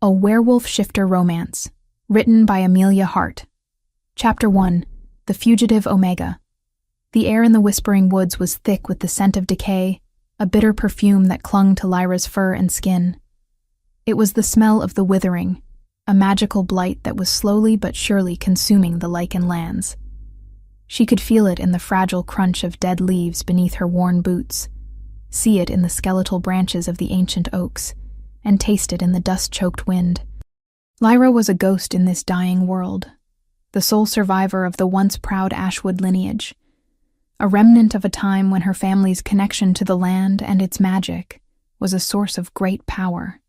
A Werewolf Shifter Romance, written by Amelia Hart. Chapter 1. The Fugitive Omega. The air in the whispering woods was thick with the scent of decay, a bitter perfume that clung to Lyra's fur and skin. It was the smell of the withering, a magical blight that was slowly but surely consuming the lichen lands. She could feel it in the fragile crunch of dead leaves beneath her worn boots, see it in the skeletal branches of the ancient oaks, and taste it in the dust-choked wind. Lyra was a ghost in this dying world, the sole survivor of the once proud Ashwood lineage, a remnant of a time when her family's connection to the land and its magic was a source of great power.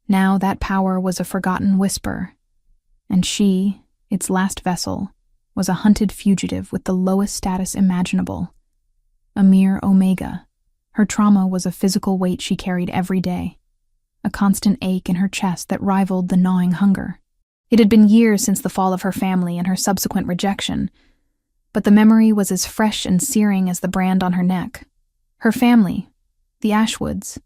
Now that power was a forgotten whisper, and she, its last vessel, was a hunted fugitive with the lowest status imaginable, a mere omega. Her trauma was a physical weight she carried every day, a constant ache in her chest that rivaled the gnawing hunger. It had been years since the fall of her family and her subsequent rejection, but the memory was as fresh and searing as the brand on her neck. Her family, the Ashwoods,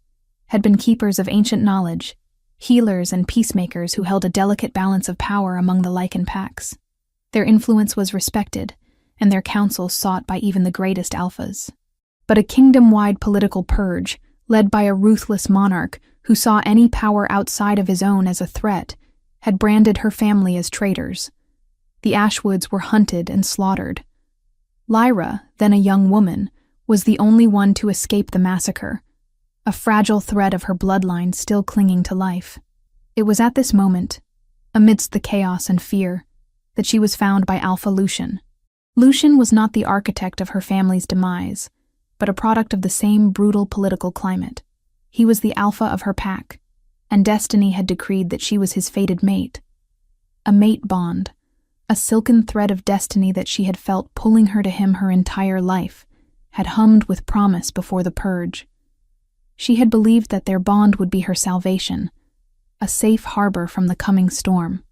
had been keepers of ancient knowledge, healers and peacemakers who held a delicate balance of power among the lichen packs. Their influence was respected, and their counsel sought by even the greatest alphas. But a kingdom-wide political purge, led by a ruthless monarch who saw any power outside of his own as a threat, had branded her family as traitors. The Ashwoods were hunted and slaughtered. Lyra, then a young woman, was the only one to escape the massacre, a fragile thread of her bloodline still clinging to life. It was at this moment, amidst the chaos and fear, that she was found by Alpha Lucian. Lucian was not the architect of her family's demise, but a product of the same brutal political climate. He was the alpha of her pack, and destiny had decreed that she was his fated mate. A mate bond, a silken thread of destiny that she had felt pulling her to him her entire life, had hummed with promise before the purge. She had believed that their bond would be her salvation, a safe harbor from the coming storm.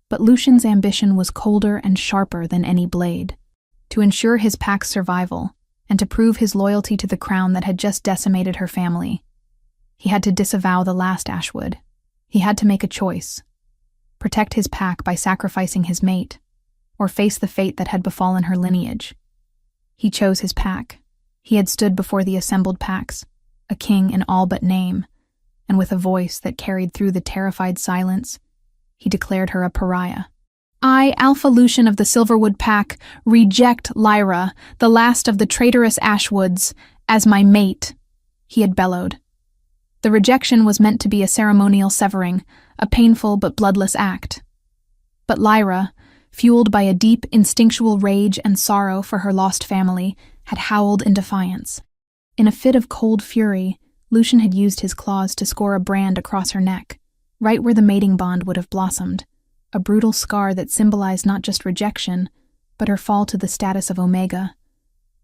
But Lucian's ambition was colder and sharper than any blade. To ensure his pack's survival, and to prove his loyalty to the crown that had just decimated her family, he had to disavow the last Ashwood. He had to make a choice: protect his pack by sacrificing his mate, or face the fate that had befallen her lineage. He chose his pack. He had stood before the assembled packs, a king in all but name, and with a voice that carried through the terrified silence, he declared her a pariah. I, Alpha Lucian of the Silverwood Pack, reject Lyra, the last of the traitorous Ashwoods, as my mate, he had bellowed. The rejection was meant to be a ceremonial severing, a painful but bloodless act. But Lyra, fueled by a deep instinctual rage and sorrow for her lost family, had howled in defiance. In a fit of cold fury, Lucian had used his claws to score a brand across her neck, right where the mating bond would have blossomed, a brutal scar that symbolized not just rejection, but her fall to the status of Omega.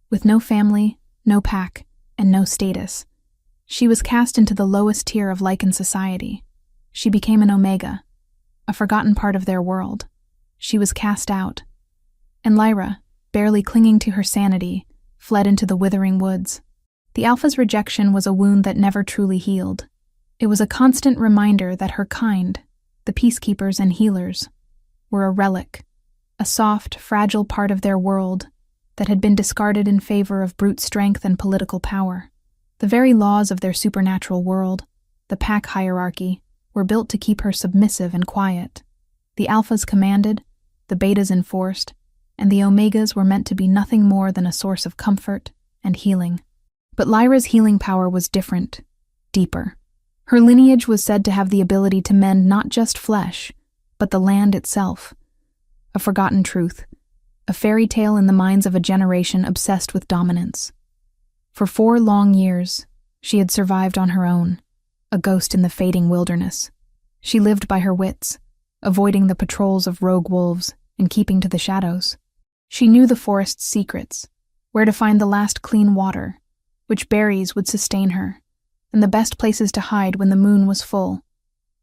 With no family, no pack, and no status, she was cast into the lowest tier of lichen society. She became an Omega, a forgotten part of their world. She was cast out, and Lyra, barely clinging to her sanity, fled into the withering woods. The Alpha's rejection was a wound that never truly healed. It was a constant reminder that her kind, the peacekeepers and healers, were a relic, a soft, fragile part of their world that had been discarded in favor of brute strength and political power. The very laws of their supernatural world, the pack hierarchy, were built to keep her submissive and quiet. The Alphas commanded, the Betas enforced, and the Omegas were meant to be nothing more than a source of comfort and healing. But Lyra's healing power was different, deeper. Her lineage was said to have the ability to mend not just flesh, but the land itself. A forgotten truth, a fairy tale in the minds of a generation obsessed with dominance. For 4 long years, she had survived on her own, a ghost in the fading wilderness. She lived by her wits, avoiding the patrols of rogue wolves and keeping to the shadows. She knew the forest's secrets, where to find the last clean water, which berries would sustain her, and the best places to hide when the moon was full,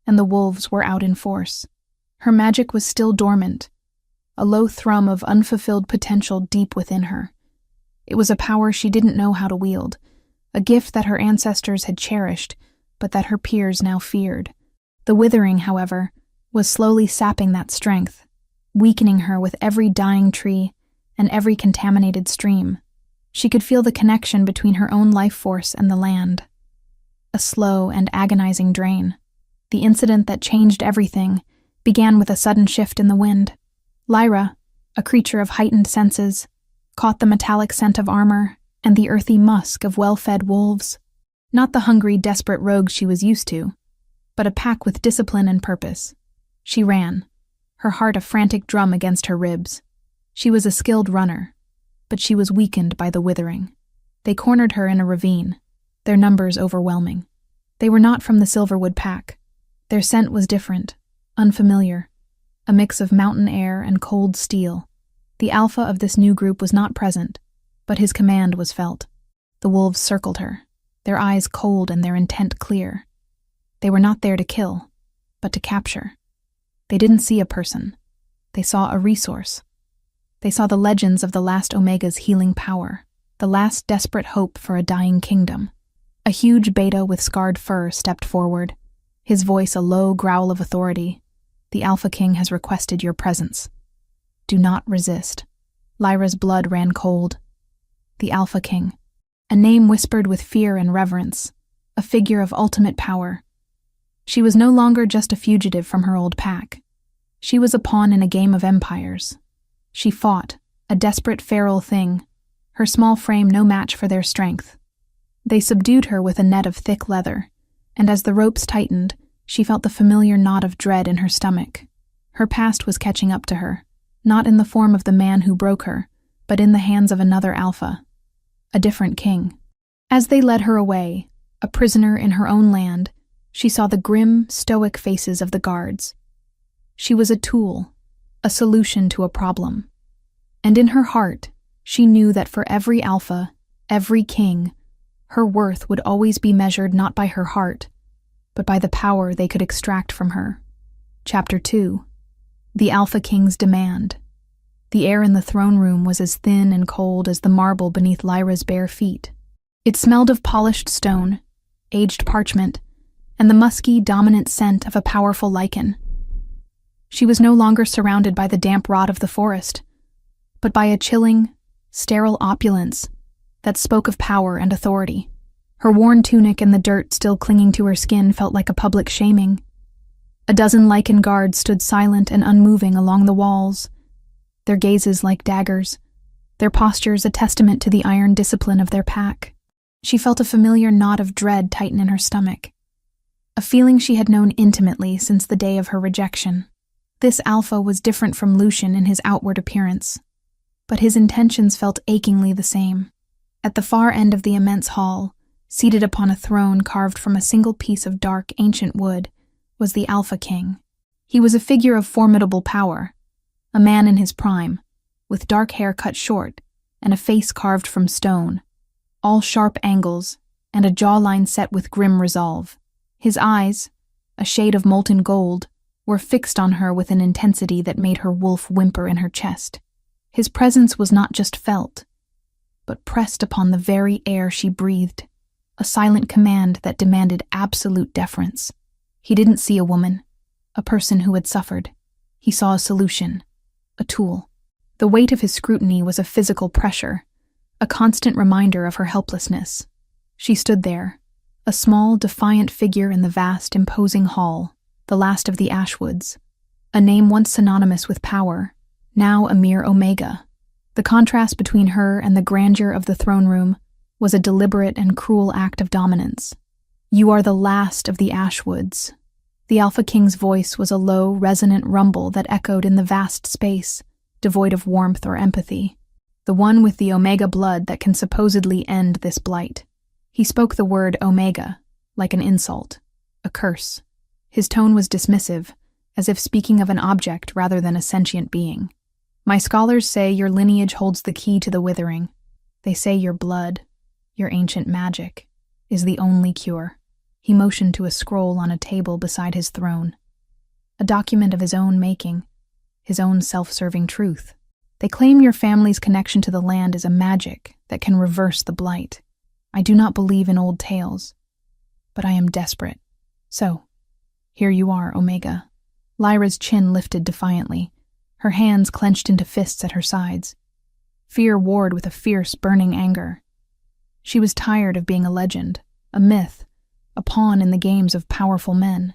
and the wolves were out in force. Her magic was still dormant, a low thrum of unfulfilled potential deep within her. It was a power she didn't know how to wield, a gift that her ancestors had cherished, but that her peers now feared. The withering, however, was slowly sapping that strength, weakening her with every dying tree and every contaminated stream. She could feel the connection between her own life force and the land. A slow and agonizing drain. The incident that changed everything began with a sudden shift in the wind. Lyra, a creature of heightened senses, caught the metallic scent of armor and the earthy musk of well-fed wolves. Not the hungry, desperate rogues she was used to, but a pack with discipline and purpose. She ran, her heart a frantic drum against her ribs. She was a skilled runner, but she was weakened by the withering. They cornered her in a ravine, their numbers overwhelming. They were not from the Silverwood pack. Their scent was different, unfamiliar, a mix of mountain air and cold steel. The alpha of this new group was not present, but his command was felt. The wolves circled her, their eyes cold and their intent clear. They were not there to kill, but to capture. They didn't see a person. They saw a resource. They saw the legends of the last Omega's healing power, the last desperate hope for a dying kingdom. A huge beta with scarred fur stepped forward, his voice a low growl of authority. The Alpha King has requested your presence. Do not resist. Lyra's blood ran cold. The Alpha King, a name whispered with fear and reverence, a figure of ultimate power. She was no longer just a fugitive from her old pack. She was a pawn in a game of empires. She fought, a desperate feral thing, her small frame no match for their strength. They subdued her with a net of thick leather, and as the ropes tightened, she felt the familiar knot of dread in her stomach. Her past was catching up to her, not in the form of the man who broke her, but in the hands of another alpha, a different king. As they led her away, a prisoner in her own land, she saw the grim, stoic faces of the guards. She was a tool, a solution to a problem. And in her heart, she knew that for every alpha, every king, her worth would always be measured not by her heart, but by the power they could extract from her. Chapter 2. The Alpha King's Demand. The air in the throne room was as thin and cold as the marble beneath Lyra's bare feet. It smelled of polished stone, aged parchment, and the musky, dominant scent of a powerful lichen. She was no longer surrounded by the damp rot of the forest, but by a chilling, sterile opulence that spoke of power and authority. Her worn tunic and the dirt still clinging to her skin felt like a public shaming. A dozen lichen guards stood silent and unmoving along the walls, their gazes like daggers, their postures a testament to the iron discipline of their pack. She felt a familiar knot of dread tighten in her stomach, a feeling she had known intimately since the day of her rejection. This alpha was different from Lucian in his outward appearance, but his intentions felt achingly the same. At the far end of the immense hall, seated upon a throne carved from a single piece of dark, ancient wood, was the Alpha King. He was a figure of formidable power, a man in his prime, with dark hair cut short and a face carved from stone, all sharp angles and a jawline set with grim resolve. His eyes, a shade of molten gold, were fixed on her with an intensity that made her wolf whimper in her chest. His presence was not just felt, but pressed upon the very air she breathed, a silent command that demanded absolute deference. He didn't see a woman, a person who had suffered. He saw a solution, a tool. The weight of his scrutiny was a physical pressure, a constant reminder of her helplessness. She stood there, a small, defiant figure in the vast, imposing hall, the last of the Ashwoods, a name once synonymous with power, now a mere Omega. The contrast between her and the grandeur of the throne room was a deliberate and cruel act of dominance. You are the last of the Ashwoods. The Alpha King's voice was a low, resonant rumble that echoed in the vast space, devoid of warmth or empathy. The one with the Omega blood that can supposedly end this blight. He spoke the word Omega, like an insult, a curse. His tone was dismissive, as if speaking of an object rather than a sentient being. My scholars say your lineage holds the key to the withering. They say your blood, your ancient magic, is the only cure. He motioned to a scroll on a table beside his throne, a document of his own making, his own self-serving truth. They claim your family's connection to the land is a magic that can reverse the blight. I do not believe in old tales, but I am desperate. So, here you are, Omega. Lyra's chin lifted defiantly, her hands clenched into fists at her sides. Fear warred with a fierce, burning anger. She was tired of being a legend, a myth, a pawn in the games of powerful men.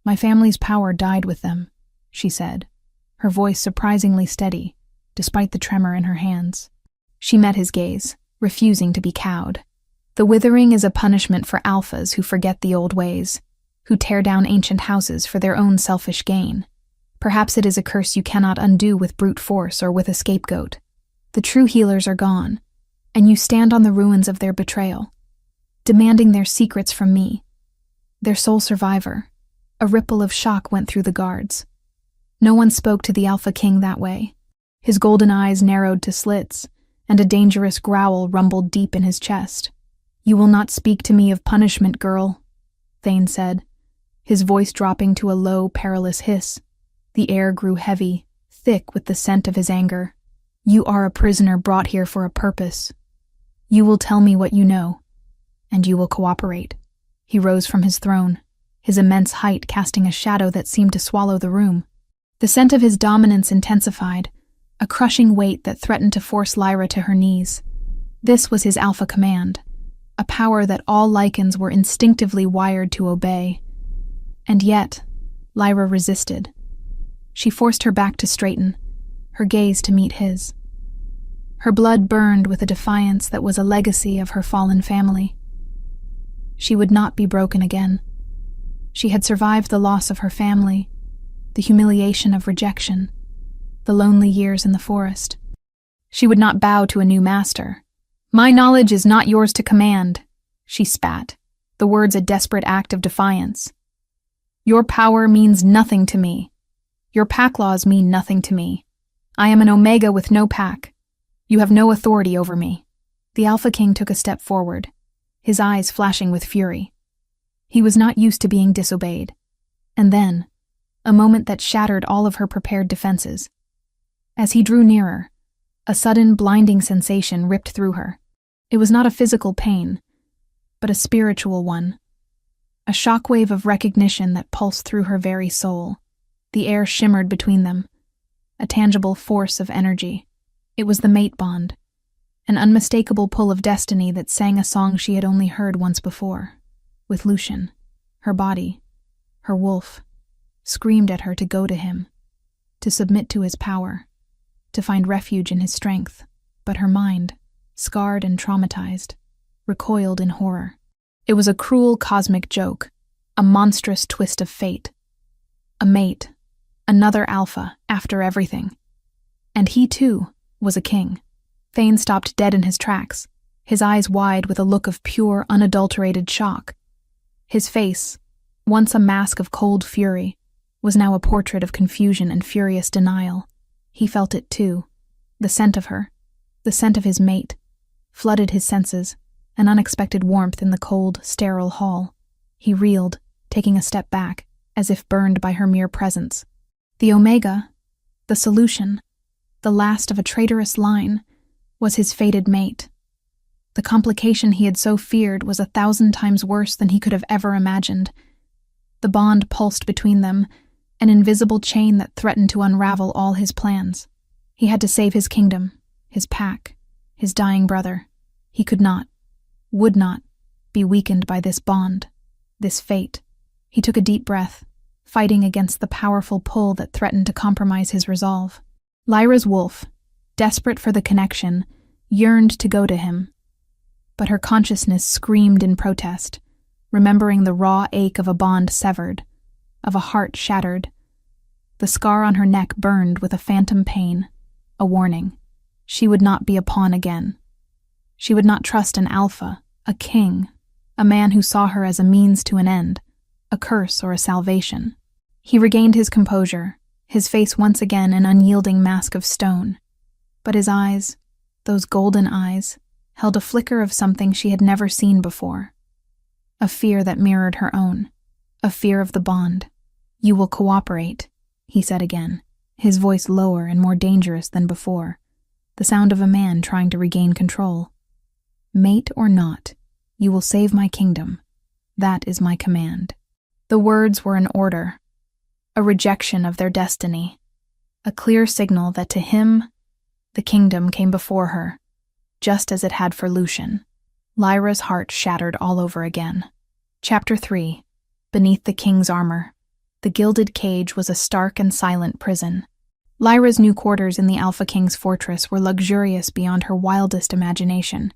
"My family's power died with them," she said, her voice surprisingly steady, despite the tremor in her hands. She met his gaze, refusing to be cowed. "The withering is a punishment for alphas who forget the old ways, who tear down ancient houses for their own selfish gain. Perhaps it is a curse you cannot undo with brute force or with a scapegoat. The true healers are gone, and you stand on the ruins of their betrayal, demanding their secrets from me, their sole survivor." A ripple of shock went through the guards. No one spoke to the Alpha King that way. His golden eyes narrowed to slits, and a dangerous growl rumbled deep in his chest. "You will not speak to me of punishment, girl," Thane said, his voice dropping to a low, perilous hiss. The air grew heavy, thick with the scent of his anger. "You are a prisoner brought here for a purpose. You will tell me what you know, and you will cooperate." He rose from his throne, his immense height casting a shadow that seemed to swallow the room. The scent of his dominance intensified, a crushing weight that threatened to force Lyra to her knees. This was his alpha command, a power that all Lycans were instinctively wired to obey. And yet, Lyra resisted. She forced her back to straighten, her gaze to meet his. Her blood burned with a defiance that was a legacy of her fallen family. She would not be broken again. She had survived the loss of her family, the humiliation of rejection, the lonely years in the forest. She would not bow to a new master. "My knowledge is not yours to command," she spat, the words a desperate act of defiance. "Your power means nothing to me. Your pack laws mean nothing to me. I am an Omega with no pack. You have no authority over me." The Alpha King took a step forward, his eyes flashing with fury. He was not used to being disobeyed. And then, a moment that shattered all of her prepared defenses. As he drew nearer, a sudden blinding sensation ripped through her. It was not a physical pain, but a spiritual one. A shockwave of recognition that pulsed through her very soul. The air shimmered between them, a tangible force of energy. It was the mate bond, an unmistakable pull of destiny that sang a song she had only heard once before. With Lucian, her body, her wolf, screamed at her to go to him, to submit to his power, to find refuge in his strength. But her mind, scarred and traumatized, recoiled in horror. It was a cruel cosmic joke, a monstrous twist of fate. A mate, another alpha, after everything. And he, too, was a king. Thane stopped dead in his tracks, his eyes wide with a look of pure, unadulterated shock. His face, once a mask of cold fury, was now a portrait of confusion and furious denial. He felt it too. The scent of her, the scent of his mate, flooded his senses, an unexpected warmth in the cold, sterile hall. He reeled, taking a step back, as if burned by her mere presence. The Omega, the solution, the last of a traitorous line, was his fated mate. The complication he had so feared was 1,000 times worse than he could have ever imagined. The bond pulsed between them, an invisible chain that threatened to unravel all his plans. He had to save his kingdom, his pack, his dying brother. He could not, would not, be weakened by this bond, this fate. He took a deep breath, fighting against the powerful pull that threatened to compromise his resolve. Lyra's wolf, desperate for the connection, yearned to go to him. But her consciousness screamed in protest, remembering the raw ache of a bond severed, of a heart shattered. The scar on her neck burned with a phantom pain, a warning. She would not be a pawn again. She would not trust an alpha, a king, a man who saw her as a means to an end, a curse or a salvation. He regained his composure, his face once again an unyielding mask of stone. But his eyes, those golden eyes, held a flicker of something she had never seen before. A fear that mirrored her own, a fear of the bond. "You will cooperate," he said again, his voice lower and more dangerous than before, the sound of a man trying to regain control. "Mate or not, you will save my kingdom. That is my command." The words were an order, a rejection of their destiny, a clear signal that to him, the kingdom came before her, just as it had for Lucian. Lyra's heart shattered all over again. Chapter 3. Beneath the king's armor. The gilded cage was a stark and silent prison. Lyra's new quarters in the Alpha King's fortress were luxurious beyond her wildest imagination.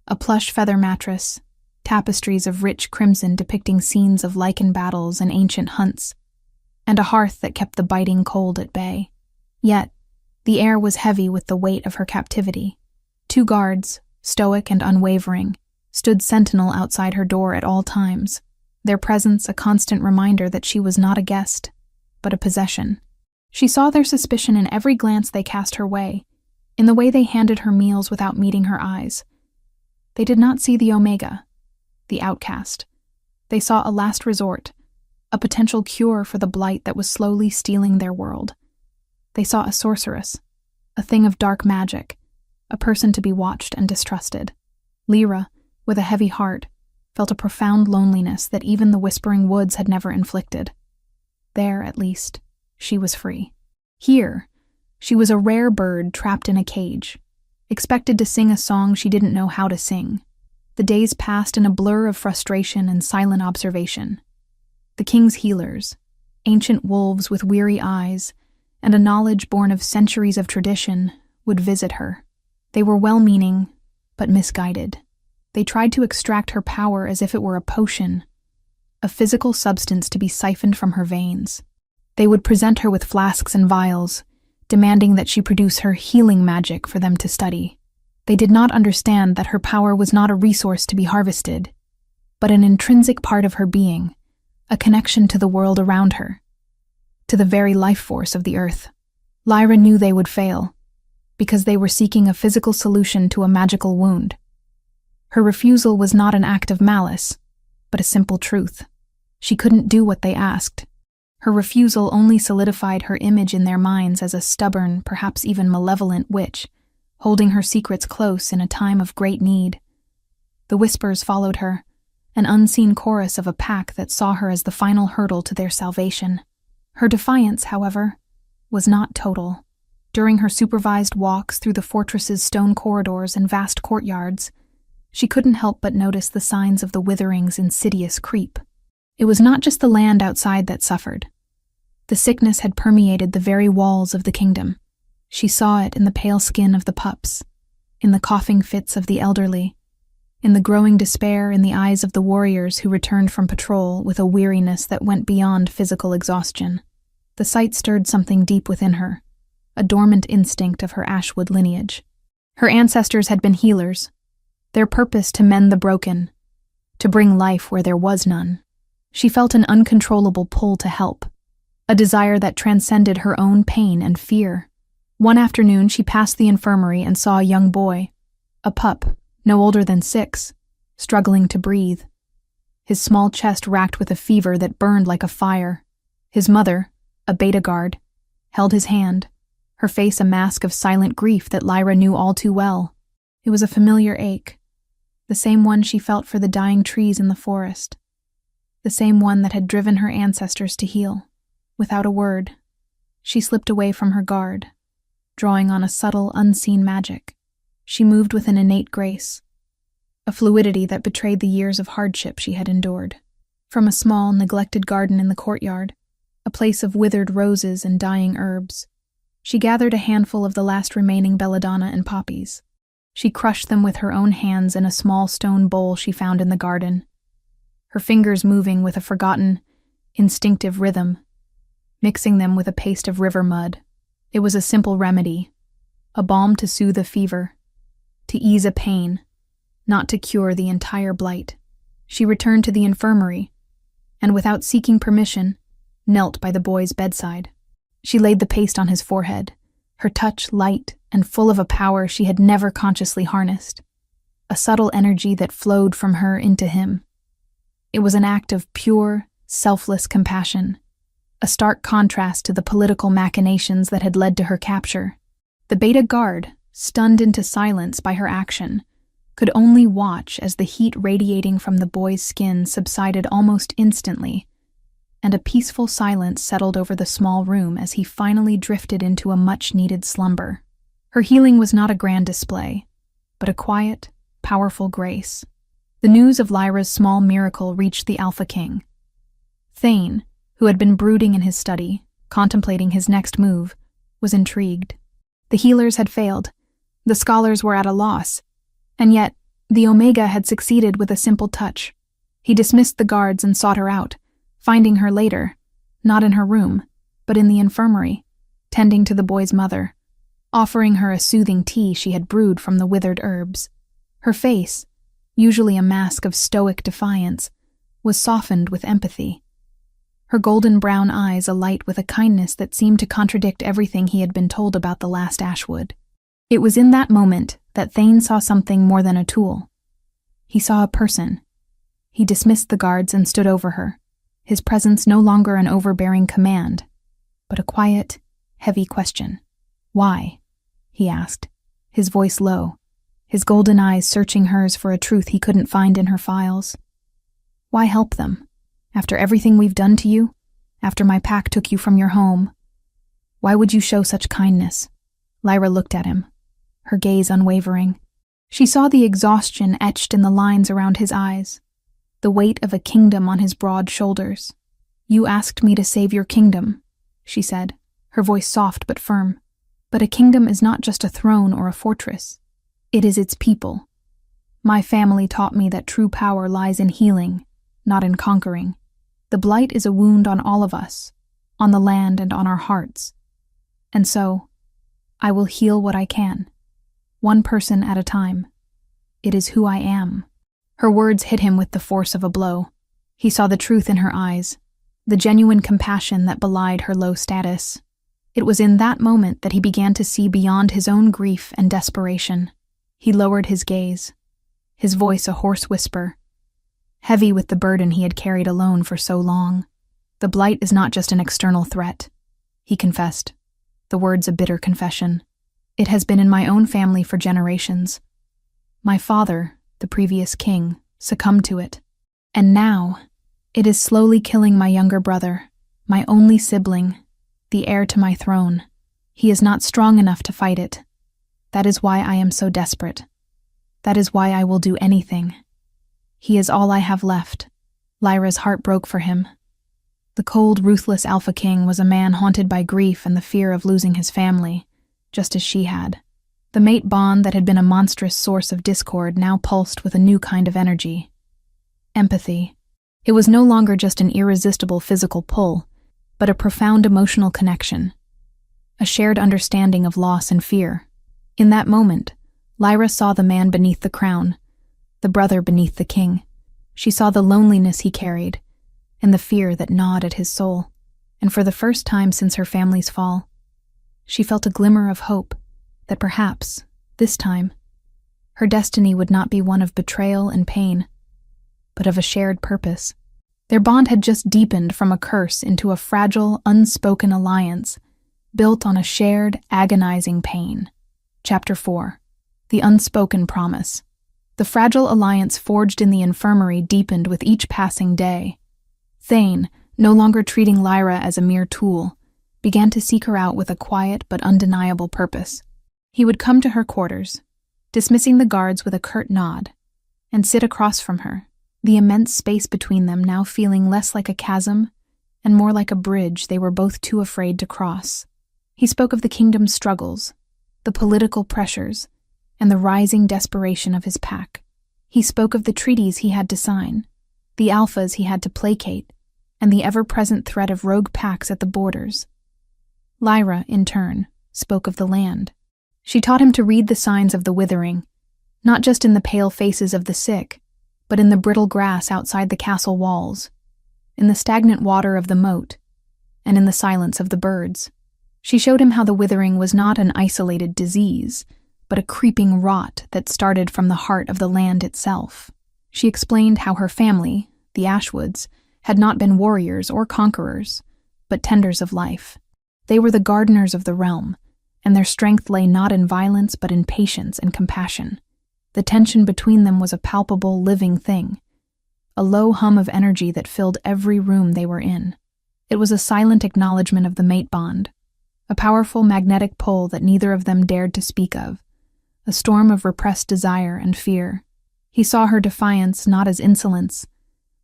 A plush feather mattress, tapestries of rich crimson depicting scenes of lichen battles and ancient hunts, and a hearth that kept the biting cold at bay. Yet, the air was heavy with the weight of her captivity. 2 guards, stoic and unwavering, stood sentinel outside her door at all times, their presence a constant reminder that she was not a guest, but a possession. She saw their suspicion in every glance they cast her way, in the way they handed her meals without meeting her eyes. They did not see the Omega, the outcast. They saw a last resort, a potential cure for the blight that was slowly stealing their world. They saw a sorceress, a thing of dark magic, a person to be watched and distrusted. Lyra, with a heavy heart, felt a profound loneliness that even the Whispering Woods had never inflicted. There, at least, she was free. Here, she was a rare bird trapped in a cage, expected to sing a song she didn't know how to sing. The days passed in a blur of frustration and silent observation. The king's healers, ancient wolves with weary eyes, and a knowledge born of centuries of tradition, would visit her. They were well-meaning, but misguided. They tried to extract her power as if it were a potion, a physical substance to be siphoned from her veins. They would present her with flasks and vials, demanding that she produce her healing magic for them to study. They did not understand that her power was not a resource to be harvested, but an intrinsic part of her being, a connection to the world around her, to the very life force of the earth. Lyra knew they would fail, because they were seeking a physical solution to a magical wound. Her refusal was not an act of malice, but a simple truth. She couldn't do what they asked. Her refusal only solidified her image in their minds as a stubborn, perhaps even malevolent witch, holding her secrets close in a time of great need. The whispers followed her, an unseen chorus of a pack that saw her as the final hurdle to their salvation. Her defiance, however, was not total. During her supervised walks through the fortress's stone corridors and vast courtyards, she couldn't help but notice the signs of the withering's insidious creep. It was not just the land outside that suffered. The sickness had permeated the very walls of the kingdom. She saw it in the pale skin of the pups, in the coughing fits of the elderly, in the growing despair in the eyes of the warriors who returned from patrol with a weariness that went beyond physical exhaustion. The sight stirred something deep within her, a dormant instinct of her Ashwood lineage. Her ancestors had been healers, their purpose to mend the broken, to bring life where there was none. She felt an uncontrollable pull to help, a desire that transcended her own pain and fear. One afternoon she passed the infirmary and saw a young boy, a pup, no older than 6, struggling to breathe. His small chest racked with a fever that burned like a fire. His mother, a beta guard, held his hand, her face a mask of silent grief that Lyra knew all too well. It was a familiar ache, the same one she felt for the dying trees in the forest, the same one that had driven her ancestors to heal. Without a word, she slipped away from her guard, drawing on a subtle, unseen magic. She moved with an innate grace, a fluidity that betrayed the years of hardship she had endured. From a small, neglected garden in the courtyard, a place of withered roses and dying herbs, she gathered a handful of the last remaining belladonna and poppies. She crushed them with her own hands in a small stone bowl she found in the garden, her fingers moving with a forgotten, instinctive rhythm, mixing them with a paste of river mud. It was a simple remedy, a balm to soothe a fever, to ease a pain, not to cure the entire blight. She returned to the infirmary, and without seeking permission, knelt by the boy's bedside. She laid the paste on his forehead, her touch light and full of a power she had never consciously harnessed, a subtle energy that flowed from her into him. It was an act of pure, selfless compassion, a stark contrast to the political machinations that had led to her capture. The beta guard, stunned into silence by her action, could only watch as the heat radiating from the boy's skin subsided almost instantly, and a peaceful silence settled over the small room as he finally drifted into a much-needed slumber. Her healing was not a grand display, but a quiet, powerful grace. The news of Lyra's small miracle reached the Alpha King. Thane, who had been brooding in his study, contemplating his next move, was intrigued. The healers had failed, the scholars were at a loss, and yet the Omega had succeeded with a simple touch. He dismissed the guards and sought her out, finding her later, not in her room, but in the infirmary, tending to the boy's mother, offering her a soothing tea she had brewed from the withered herbs. Her face, usually a mask of stoic defiance, was softened with empathy. Her golden brown eyes alight with a kindness that seemed to contradict everything he had been told about the last Ashwood. It was in that moment that Thane saw something more than a tool. He saw a person. He dismissed the guards and stood over her, his presence no longer an overbearing command, but a quiet, heavy question. "Why?" he asked, his voice low, his golden eyes searching hers for a truth he couldn't find in her files. "Why help them? After everything we've done to you? After my pack took you from your home? Why would you show such kindness?" Lyra looked at him, her gaze unwavering. She saw the exhaustion etched in the lines around his eyes, the weight of a kingdom on his broad shoulders. "You asked me to save your kingdom," she said, her voice soft but firm. "But a kingdom is not just a throne or a fortress. It is its people. My family taught me that true power lies in healing, not in conquering. The blight is a wound on all of us, on the land and on our hearts. And so, I will heal what I can, one person at a time. It is who I am." Her words hit him with the force of a blow. He saw the truth in her eyes, the genuine compassion that belied her low status. It was in that moment that he began to see beyond his own grief and desperation. He lowered his gaze, his voice a hoarse whisper, heavy with the burden he had carried alone for so long. "The blight is not just an external threat," he confessed, the words a bitter confession. "It has been in my own family for generations. My father, the previous king, succumbed to it. And now, it is slowly killing my younger brother, my only sibling, the heir to my throne. He is not strong enough to fight it. That is why I am so desperate. That is why I will do anything. He is all I have left." Lyra's heart broke for him. The cold, ruthless Alpha King was a man haunted by grief and the fear of losing his family, just as she had. The mate bond that had been a monstrous source of discord now pulsed with a new kind of energy. Empathy. It was no longer just an irresistible physical pull, but a profound emotional connection, a shared understanding of loss and fear. In that moment, Lyra saw the man beneath the crown, the brother beneath the king. She saw the loneliness he carried, and the fear that gnawed at his soul. And for the first time since her family's fall, she felt a glimmer of hope that perhaps, this time, her destiny would not be one of betrayal and pain, but of a shared purpose. Their bond had just deepened from a curse into a fragile, unspoken alliance built on a shared, agonizing pain. Chapter 4. The Unspoken Promise. The fragile alliance forged in the infirmary deepened with each passing day. Thane, no longer treating Lyra as a mere tool, began to seek her out with a quiet but undeniable purpose. He would come to her quarters, dismissing the guards with a curt nod, and sit across from her, the immense space between them now feeling less like a chasm and more like a bridge they were both too afraid to cross. He spoke of the kingdom's struggles, the political pressures, and the rising desperation of his pack. He spoke of the treaties he had to sign, the alphas he had to placate, and the ever-present threat of rogue packs at the borders. Lyra, in turn, spoke of the land. She taught him to read the signs of the withering, not just in the pale faces of the sick, but in the brittle grass outside the castle walls, in the stagnant water of the moat, and in the silence of the birds. She showed him how the withering was not an isolated disease, but a creeping rot that started from the heart of the land itself. She explained how her family, the Ashwoods, had not been warriors or conquerors, but tenders of life. They were the gardeners of the realm, and their strength lay not in violence but in patience and compassion. The tension between them was a palpable, living thing, a low hum of energy that filled every room they were in. It was a silent acknowledgement of the mate bond, a powerful magnetic pull that neither of them dared to speak of, a storm of repressed desire and fear. He saw her defiance not as insolence,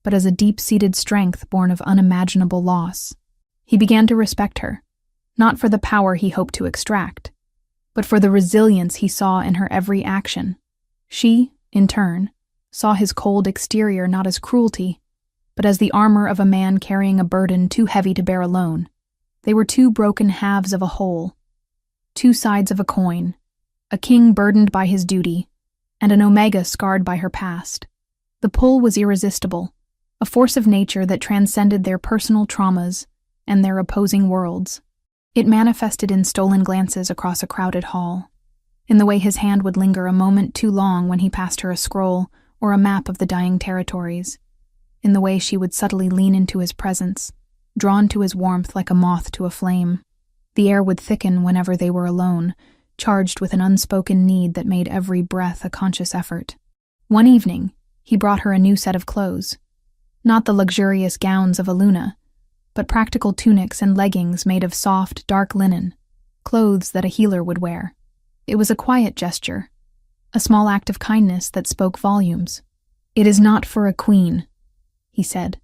but as a deep-seated strength born of unimaginable loss. He began to respect her, not for the power he hoped to extract, but for the resilience he saw in her every action. She, in turn, saw his cold exterior not as cruelty, but as the armor of a man carrying a burden too heavy to bear alone. They were two broken halves of a whole, two sides of a coin, a king burdened by his duty, and an Omega scarred by her past. The pull was irresistible, a force of nature that transcended their personal traumas and their opposing worlds. It manifested in stolen glances across a crowded hall, in the way his hand would linger a moment too long when he passed her a scroll or a map of the dying territories, in the way she would subtly lean into his presence, drawn to his warmth like a moth to a flame. The air would thicken whenever they were alone, charged with an unspoken need that made every breath a conscious effort. One evening, he brought her a new set of clothes, not the luxurious gowns of a Luna, but practical tunics and leggings made of soft, dark linen, clothes that a healer would wear. It was a quiet gesture, a small act of kindness that spoke volumes. "It is not for a queen," he said,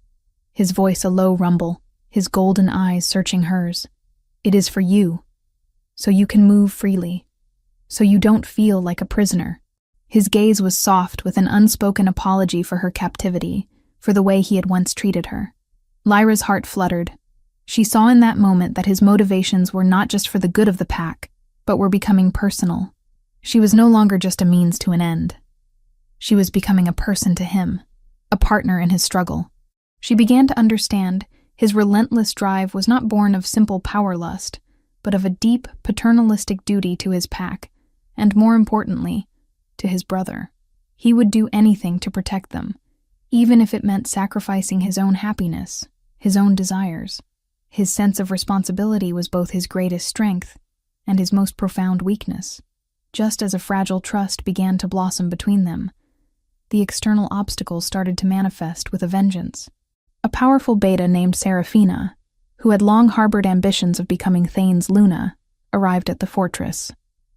his voice a low rumble, his golden eyes searching hers. "It is for you, so you can move freely, so you don't feel like a prisoner." His gaze was soft with an unspoken apology for her captivity, for the way he had once treated her. Lyra's heart fluttered. She saw in that moment that his motivations were not just for the good of the pack, but were becoming personal. She was no longer just a means to an end. She was becoming a person to him, a partner in his struggle. She began to understand his relentless drive was not born of simple power lust, but of a deep, paternalistic duty to his pack, and more importantly, to his brother. He would do anything to protect them, even if it meant sacrificing his own happiness, his own desires. His sense of responsibility was both his greatest strength and his most profound weakness. Just as a fragile trust began to blossom between them, the external obstacles started to manifest with a vengeance. A powerful beta named Seraphina, who had long harbored ambitions of becoming Thane's Luna, arrived at the fortress.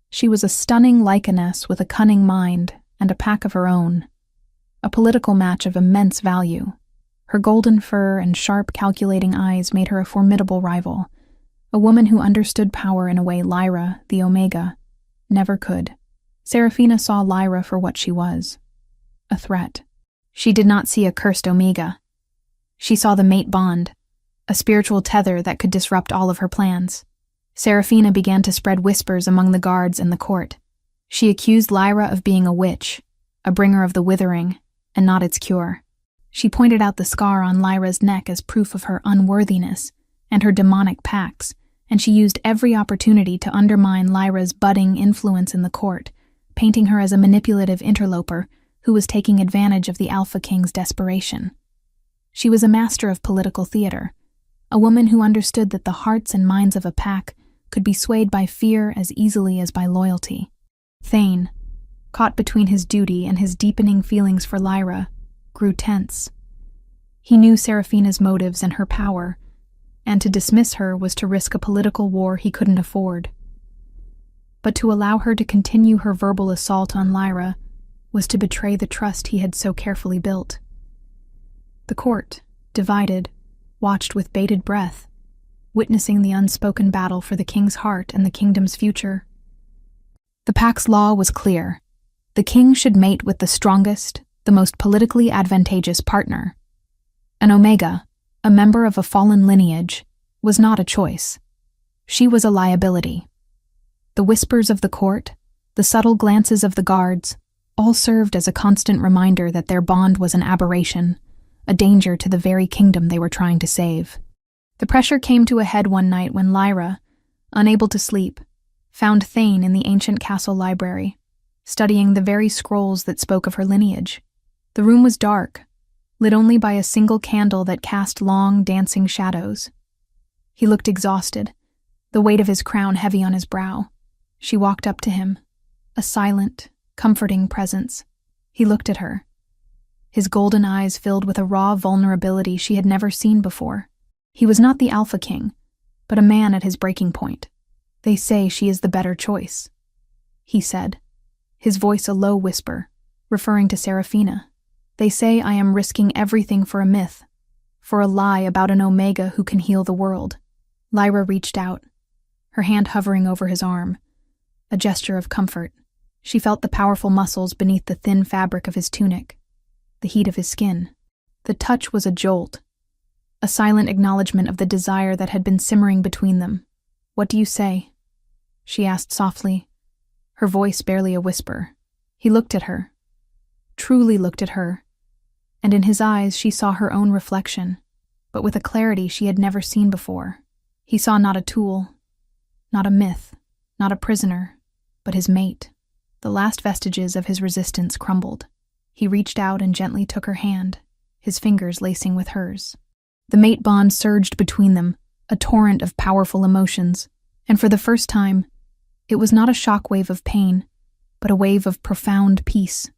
She was a stunning lycaness with a cunning mind and a pack of her own, a political match of immense value. Her golden fur and sharp, calculating eyes made her a formidable rival, a woman who understood power in a way Lyra, the Omega, never could. Seraphina saw Lyra for what she was, a threat. She did not see a cursed Omega. She saw the mate bond, a spiritual tether that could disrupt all of her plans. Seraphina began to spread whispers among the guards and the court. She accused Lyra of being a witch, a bringer of the withering, and not its cure. She pointed out the scar on Lyra's neck as proof of her unworthiness and her demonic pacts, and she used every opportunity to undermine Lyra's budding influence in the court, painting her as a manipulative interloper who was taking advantage of the Alpha King's desperation. She was a master of political theater, a woman who understood that the hearts and minds of a pack could be swayed by fear as easily as by loyalty. Thane, caught between his duty and his deepening feelings for Lyra, grew tense. He knew Seraphina's motives and her power, and to dismiss her was to risk a political war he couldn't afford. But to allow her to continue her verbal assault on Lyra was to betray the trust he had so carefully built. The court, divided, watched with bated breath, witnessing the unspoken battle for the king's heart and the kingdom's future. The pack's law was clear. The king should mate with the strongest, the most politically advantageous partner. An Omega, a member of a fallen lineage, was not a choice. She was a liability. The whispers of the court, the subtle glances of the guards, all served as a constant reminder that their bond was an aberration, a danger to the very kingdom they were trying to save. The pressure came to a head one night when Lyra, unable to sleep, found Thane in the ancient castle library, studying the very scrolls that spoke of her lineage. The room was dark, lit only by a single candle that cast long, dancing shadows. He looked exhausted, the weight of his crown heavy on his brow. She walked up to him, a silent, comforting presence. He looked at her, his golden eyes filled with a raw vulnerability she had never seen before. He was not the Alpha King, but a man at his breaking point. "They say she is the better choice," he said, his voice a low whisper, referring to Seraphina. "They say I am risking everything for a myth, for a lie about an Omega who can heal the world." Lyra reached out, her hand hovering over his arm, a gesture of comfort. She felt the powerful muscles beneath the thin fabric of his tunic, the heat of his skin. The touch was a jolt, a silent acknowledgement of the desire that had been simmering between them. "What do you say?" she asked softly, her voice barely a whisper. He looked at her, truly looked at her, and in his eyes she saw her own reflection, but with a clarity she had never seen before. He saw not a tool, not a myth, not a prisoner, but his mate. The last vestiges of his resistance crumbled. He reached out and gently took her hand, his fingers lacing with hers. The mate bond surged between them, a torrent of powerful emotions, and for the first time, it was not a shockwave of pain, but a wave of profound peace.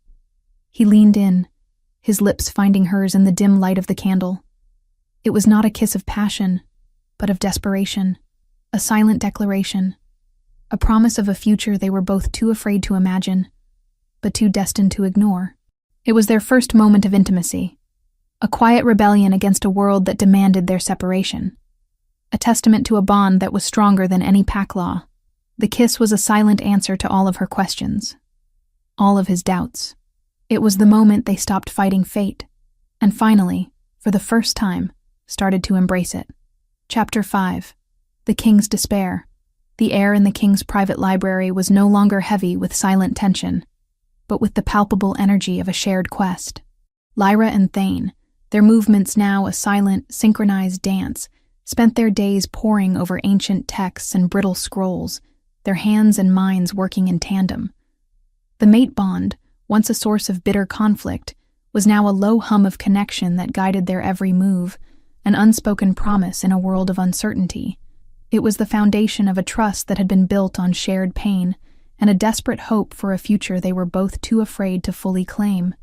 He leaned in, his lips finding hers in the dim light of the candle. It was not a kiss of passion, but of desperation, a silent declaration, a promise of a future they were both too afraid to imagine, but too destined to ignore. It was their first moment of intimacy, a quiet rebellion against a world that demanded their separation, a testament to a bond that was stronger than any pack law. The kiss was a silent answer to all of her questions, all of his doubts. It was the moment they stopped fighting fate, and finally, for the first time, started to embrace it. Chapter 5. The King's Despair. The air in the king's private library was no longer heavy with silent tension, but with the palpable energy of a shared quest. Lyra and Thane, their movements now a silent, synchronized dance, spent their days poring over ancient texts and brittle scrolls, their hands and minds working in tandem. The mate bond, once a source of bitter conflict, was now a low hum of connection that guided their every move, an unspoken promise in a world of uncertainty. It was the foundation of a trust that had been built on shared pain and a desperate hope for a future they were both too afraid to fully claim.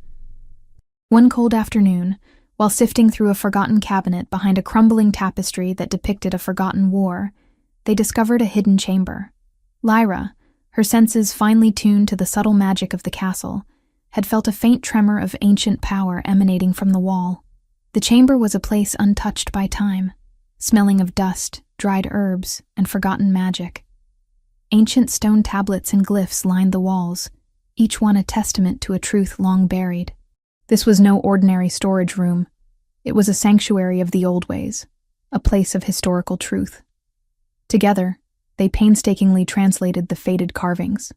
One cold afternoon, while sifting through a forgotten cabinet behind a crumbling tapestry that depicted a forgotten war, they discovered a hidden chamber. Lyra, her senses finely tuned to the subtle magic of the castle, had felt a faint tremor of ancient power emanating from the wall. The chamber was a place untouched by time, smelling of dust, dried herbs, and forgotten magic. Ancient stone tablets and glyphs lined the walls, each one a testament to a truth long buried. This was no ordinary storage room. It was a sanctuary of the old ways, a place of historical truth. Together, they painstakingly translated the faded carvings.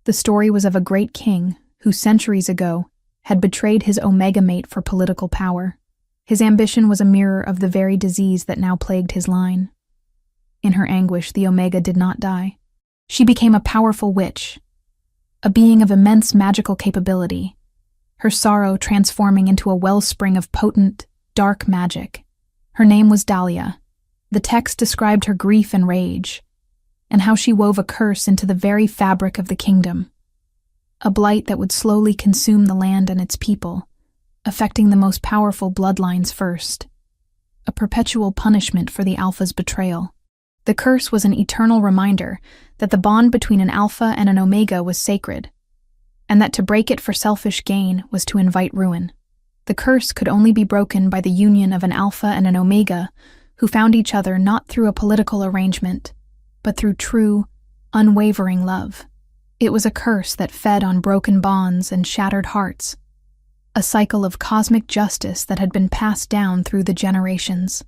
The story was of a great king who, centuries ago, had betrayed his Omega mate for political power. His ambition was a mirror of the very disease that now plagued his line. In her anguish, the Omega did not die. She became a powerful witch, a being of immense magical capability, her sorrow transforming into a wellspring of potent, dark magic. Her name was Dahlia. The text described her grief and rage, and how she wove a curse into the very fabric of the kingdom, a blight that would slowly consume the land and its people, affecting the most powerful bloodlines first, a perpetual punishment for the Alpha's betrayal. The curse was an eternal reminder that the bond between an Alpha and an Omega was sacred, and that to break it for selfish gain was to invite ruin. The curse could only be broken by the union of an Alpha and an Omega who found each other not through a political arrangement, but through true, unwavering love. It was a curse that fed on broken bonds and shattered hearts, a cycle of cosmic justice that had been passed down through the generations.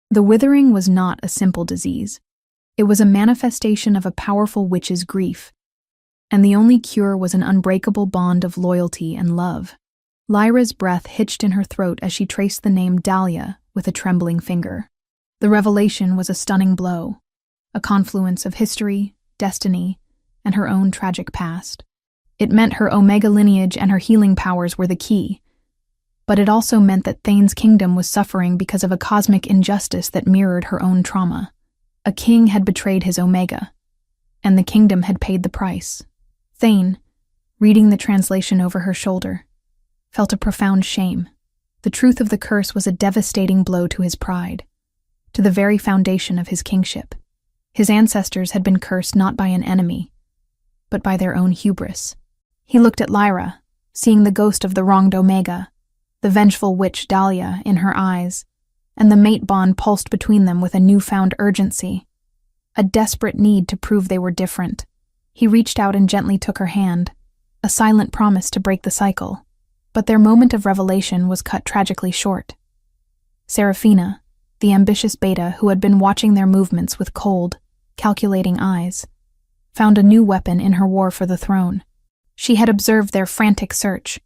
The withering was not a simple disease. It was a manifestation of a powerful witch's grief, and the only cure was an unbreakable bond of loyalty and love. Lyra's breath hitched in her throat as she traced the name Dahlia with a trembling finger. The revelation was a stunning blow, a confluence of history, destiny, and her own tragic past. It meant her Omega lineage and her healing powers were the key, but it also meant that Thane's kingdom was suffering because of a cosmic injustice that mirrored her own trauma. A king had betrayed his Omega, and the kingdom had paid the price. Thane, reading the translation over her shoulder, felt a profound shame. The truth of the curse was a devastating blow to his pride. to the very foundation of his kingship. His ancestors had been cursed not by an enemy, but by their own hubris. He looked at Lyra, seeing the ghost of the wronged Omega, the vengeful witch Dahlia in her eyes, and the mate bond pulsed between them with a newfound urgency, a desperate need to prove they were different. He reached out and gently took her hand, a silent promise to break the cycle, but their moment of revelation was cut tragically short. Seraphina, the ambitious beta who had been watching their movements with cold, calculating eyes, found a new weapon in her war for the throne. She had observed their frantic search,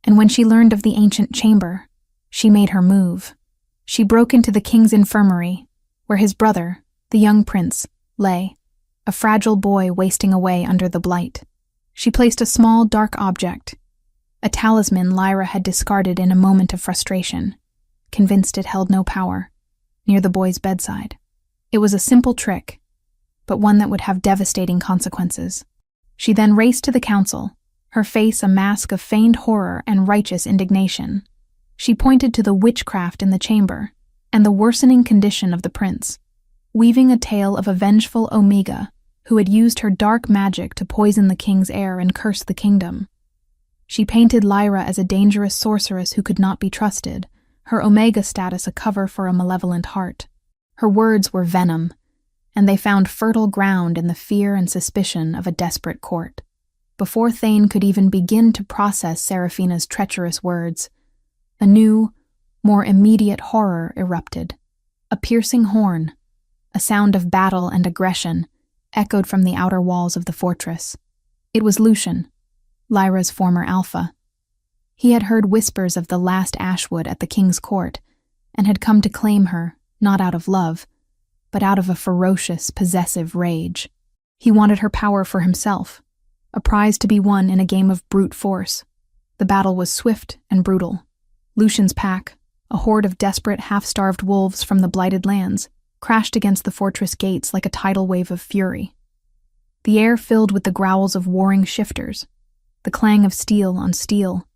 and when she learned of the ancient chamber, she made her move. She broke into the king's infirmary, where his brother, the young prince, lay, a fragile boy wasting away under the blight. She placed a small, dark object, a talisman Lyra had discarded in a moment of frustration, convinced it held no power, near the boy's bedside. It was a simple trick, but one that would have devastating consequences. She then raced to the council, her face a mask of feigned horror and righteous indignation. She pointed to the witchcraft in the chamber and the worsening condition of the prince, weaving a tale of a vengeful Omega who had used her dark magic to poison the king's heir and curse the kingdom. She painted Lyra as a dangerous sorceress who could not be trusted, her Omega status a cover for a malevolent heart. Her words were venom, and they found fertile ground in the fear and suspicion of a desperate court. Before Thane could even begin to process Seraphina's treacherous words, a new, more immediate horror erupted. A piercing horn, a sound of battle and aggression, echoed from the outer walls of the fortress. It was Lucian, Lyra's former alpha. He had heard whispers of the last Ashwood at the king's court, and had come to claim her, not out of love, but out of a ferocious, possessive rage. He wanted her power for himself, a prize to be won in a game of brute force. The battle was swift and brutal. Lucian's pack, a horde of desperate, half-starved wolves from the blighted lands, crashed against the fortress gates like a tidal wave of fury. The air filled with the growls of warring shifters, the clang of steel on steel,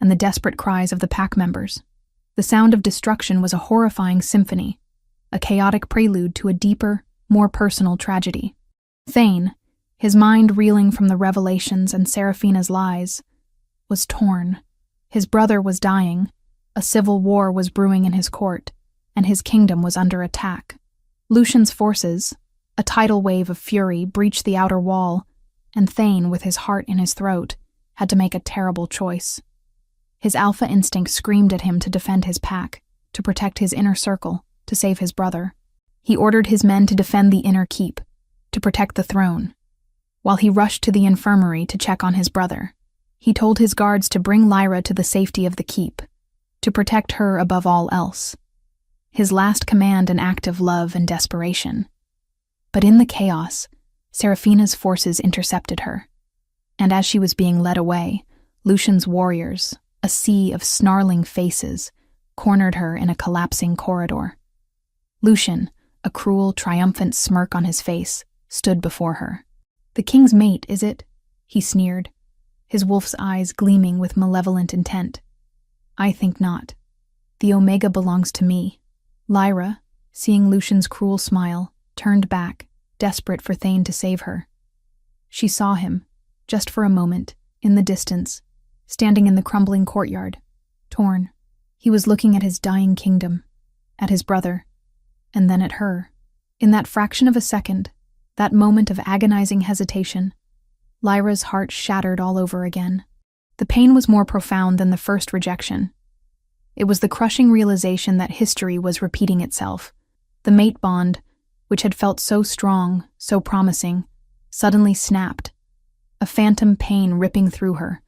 and the desperate cries of the pack members. The sound of destruction was a horrifying symphony, a chaotic prelude to a deeper, more personal tragedy. Thane, his mind reeling from the revelations and Seraphina's lies, was torn. His brother was dying, a civil war was brewing in his court, and his kingdom was under attack. Lucian's forces, a tidal wave of fury, breached the outer wall, and Thane, with his heart in his throat, had to make a terrible choice. His alpha instinct screamed at him to defend his pack, to protect his inner circle, to save his brother. He ordered his men to defend the inner keep, to protect the throne. While he rushed to the infirmary to check on his brother, he told his guards to bring Lyra to the safety of the keep, to protect her above all else. His last command an act of love and desperation. But in the chaos, Seraphina's forces intercepted her, and as she was being led away, Lucian's warriors, a sea of snarling faces, cornered her in a collapsing corridor. Lucian, a cruel, triumphant smirk on his face, stood before her. "The king's mate, is it?" he sneered, his wolf's eyes gleaming with malevolent intent. "I think not. The Omega belongs to me." Lyra, seeing Lucian's cruel smile, turned back, desperate for Thane to save her. She saw him, just for a moment, in the distance, standing in the crumbling courtyard, torn. He was looking at his dying kingdom, at his brother, and then at her. In that fraction of a second, that moment of agonizing hesitation, Lyra's heart shattered all over again. The pain was more profound than the first rejection. It was the crushing realization that history was repeating itself. The mate bond, which had felt so strong, so promising, suddenly snapped, a phantom pain ripping through her,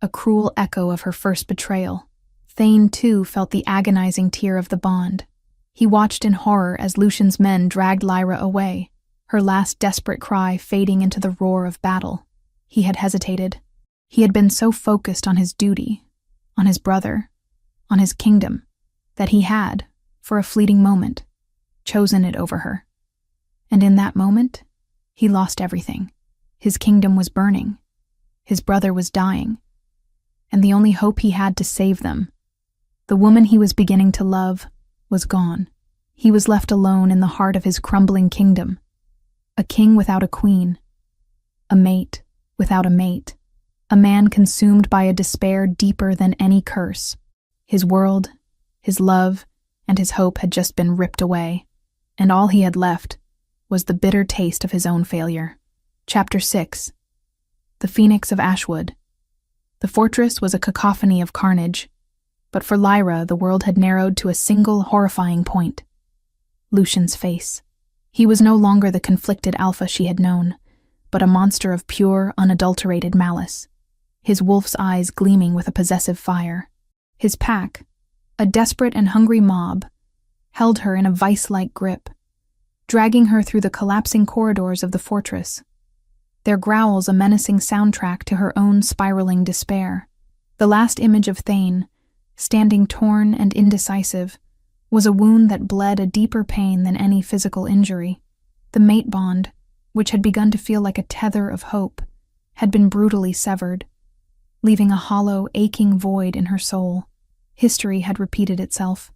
a cruel echo of her first betrayal. Thane, too, felt the agonizing tear of the bond. He watched in horror as Lucian's men dragged Lyra away, her last desperate cry fading into the roar of battle. He had hesitated. He had been so focused on his duty, on his brother, on his kingdom, that he had, for a fleeting moment, chosen it over her. And in that moment, he lost everything. His kingdom was burning. His brother was dying. And the only hope he had to save them, the woman he was beginning to love, was gone. He was left alone in the heart of his crumbling kingdom. A king without a queen. A mate without a mate. A man consumed by a despair deeper than any curse. His world, his love, and his hope had just been ripped away, and all he had left was the bitter taste of his own failure. Chapter 6. The Phoenix of Ashwood. The fortress was a cacophony of carnage, but for Lyra the world had narrowed to a single horrifying point. Lucian's face. He was no longer the conflicted alpha she had known, but a monster of pure, unadulterated malice, his wolf's eyes gleaming with a possessive fire. His pack, a desperate and hungry mob, held her in a vice-like grip, dragging her through the collapsing corridors of the fortress, their growls a menacing soundtrack to her own spiraling despair. The last image of Thane, standing torn and indecisive, was a wound that bled a deeper pain than any physical injury. The mate bond, which had begun to feel like a tether of hope, had been brutally severed, leaving a hollow, aching void in her soul. History had repeated itself.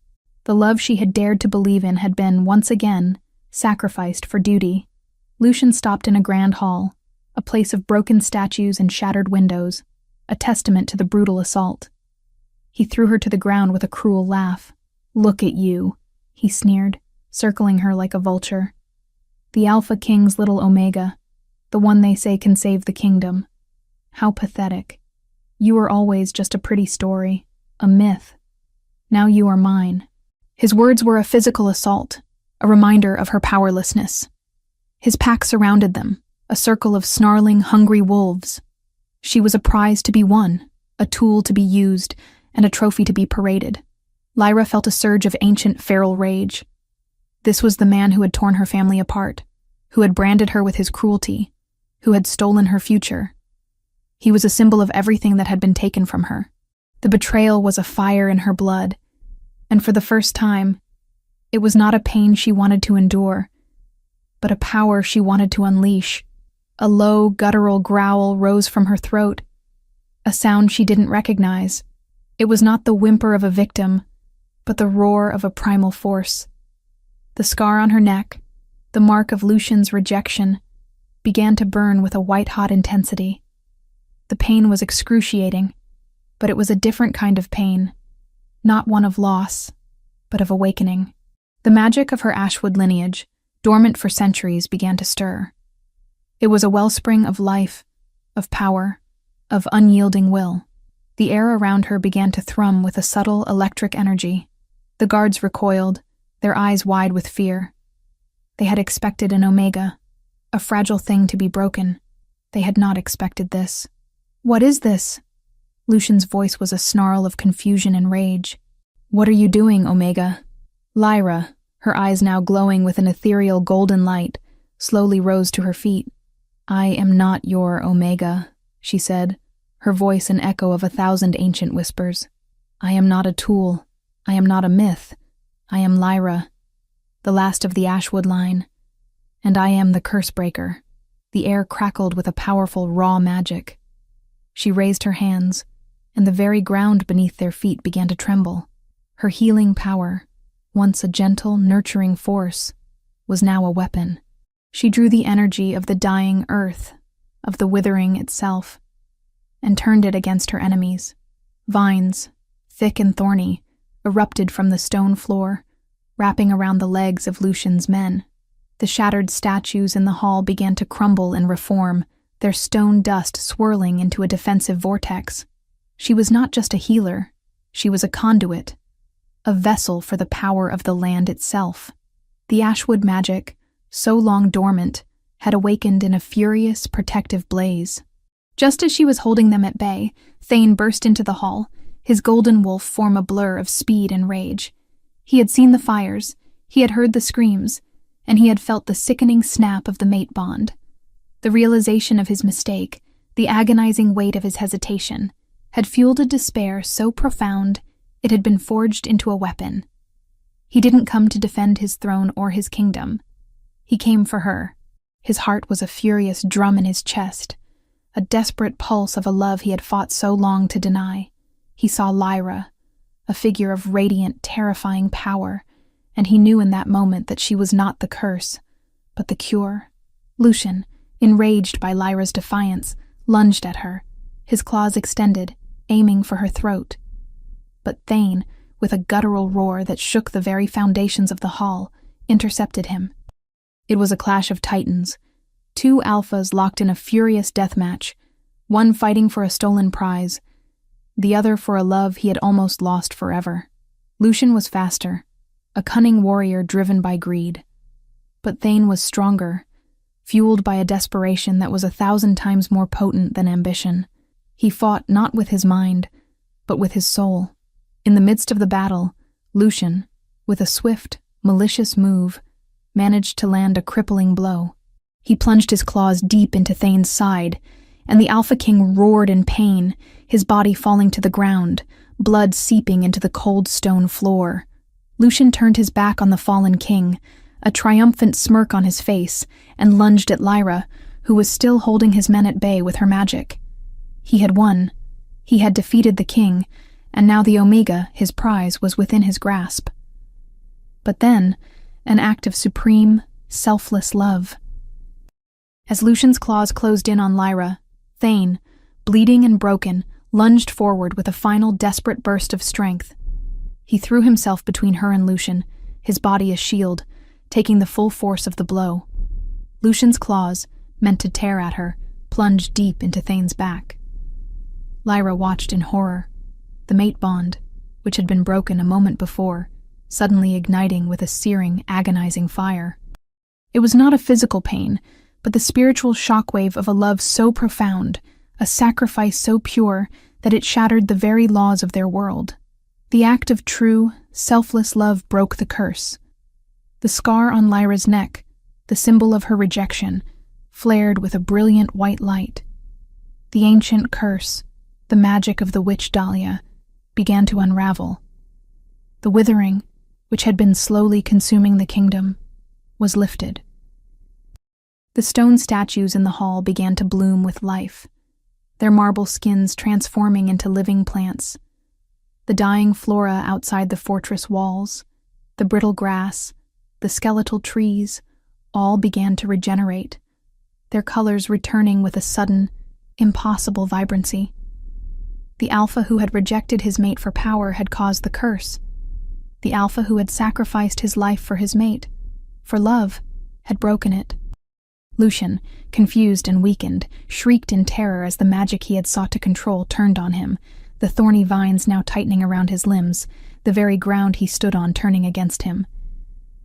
The love she had dared to believe in had been, once again, sacrificed for duty. Lucian stopped in a grand hall, a place of broken statues and shattered windows, a testament to the brutal assault. He threw her to the ground with a cruel laugh. "Look at you," he sneered, circling her like a vulture. "The Alpha King's little Omega, the one they say can save the kingdom. How pathetic. You were always just a pretty story, a myth. Now you are mine." His words were a physical assault, a reminder of her powerlessness. His pack surrounded them, a circle of snarling, hungry wolves. She was a prize to be won, a tool to be used, and a trophy to be paraded. Lyra felt a surge of ancient feral rage. This was the man who had torn her family apart, who had branded her with his cruelty, who had stolen her future. He was a symbol of everything that had been taken from her. The betrayal was a fire in her blood, and for the first time, it was not a pain she wanted to endure, but a power she wanted to unleash. A low, guttural growl rose from her throat, a sound she didn't recognize. It was not the whimper of a victim, but the roar of a primal force. The scar on her neck, the mark of Lucian's rejection, began to burn with a white-hot intensity. The pain was excruciating, but it was a different kind of pain, not one of loss, but of awakening. The magic of her Ashwood lineage, dormant for centuries, began to stir. It was a wellspring of life, of power, of unyielding will. The air around her began to thrum with a subtle electric energy. The guards recoiled, their eyes wide with fear. They had expected an Omega, a fragile thing to be broken. They had not expected this. "What is this?" Lucian's voice was a snarl of confusion and rage. "What are you doing, Omega?" Lyra, her eyes now glowing with an ethereal golden light, slowly rose to her feet. "I am not your Omega," she said, her voice an echo of 1,000 ancient whispers. "I am not a tool. I am not a myth. I am Lyra, the last of the Ashwood line, and I am the curse breaker." The air crackled with a powerful, raw magic. She raised her hands, and the very ground beneath their feet began to tremble. Her healing power, once a gentle, nurturing force, was now a weapon. She drew the energy of the dying earth, of the withering itself, and turned it against her enemies. Vines, thick and thorny, erupted from the stone floor, wrapping around the legs of Lucian's men. The shattered statues in the hall began to crumble and reform, their stone dust swirling into a defensive vortex. She was not just a healer, she was a conduit, a vessel for the power of the land itself. The Ashwood magic, so long dormant, had awakened in a furious, protective blaze. Just as she was holding them at bay, Thane burst into the hall, his golden wolf form a blur of speed and rage. He had seen the fires, he had heard the screams, and he had felt the sickening snap of the mate bond. The realization of his mistake, the agonizing weight of his hesitation, had fueled a despair so profound it had been forged into a weapon. He didn't come to defend his throne or his kingdom. He came for her. His heart was a furious drum in his chest, a desperate pulse of a love he had fought so long to deny. He saw Lyra, a figure of radiant, terrifying power, and he knew in that moment that she was not the curse, but the cure. Lucian, enraged by Lyra's defiance, lunged at her, his claws extended, aiming for her throat. But Thane, with a guttural roar that shook the very foundations of the hall, intercepted him. It was a clash of titans, two alphas locked in a furious deathmatch, one fighting for a stolen prize, the other for a love he had almost lost forever. Lucian was faster, a cunning warrior driven by greed. But Thane was stronger, fueled by a desperation that was 1,000 times more potent than ambition. He fought not with his mind, but with his soul. In the midst of the battle, Lucian, with a swift, malicious move, managed to land a crippling blow. He plunged his claws deep into Thane's side, and the Alpha King roared in pain, his body falling to the ground, blood seeping into the cold stone floor. Lucian turned his back on the fallen king, a triumphant smirk on his face, and lunged at Lyra, who was still holding his men at bay with her magic. He had won. He had defeated the king, and now the Omega, his prize, was within his grasp. But then, an act of supreme, selfless love. As Lucian's claws closed in on Lyra, Thane, bleeding and broken, lunged forward with a final desperate burst of strength. He threw himself between her and Lucian, his body a shield, taking the full force of the blow. Lucian's claws, meant to tear at her, plunged deep into Thane's back. Lyra watched in horror, the mate bond, which had been broken a moment before, suddenly igniting with a searing, agonizing fire. It was not a physical pain, but the spiritual shockwave of a love so profound, a sacrifice so pure that it shattered the very laws of their world. The act of true, selfless love broke the curse. The scar on Lyra's neck, the symbol of her rejection, flared with a brilliant white light. The ancient curse, the magic of the witch Dahlia, began to unravel. The withering, which had been slowly consuming the kingdom, was lifted. The stone statues in the hall began to bloom with life, their marble skins transforming into living plants. The dying flora outside the fortress walls, the brittle grass, the skeletal trees, all began to regenerate, their colors returning with a sudden, impossible vibrancy. The alpha who had rejected his mate for power had caused the curse. The alpha who had sacrificed his life for his mate, for love, had broken it. Lucian, confused and weakened, shrieked in terror as the magic he had sought to control turned on him, the thorny vines now tightening around his limbs, the very ground he stood on turning against him.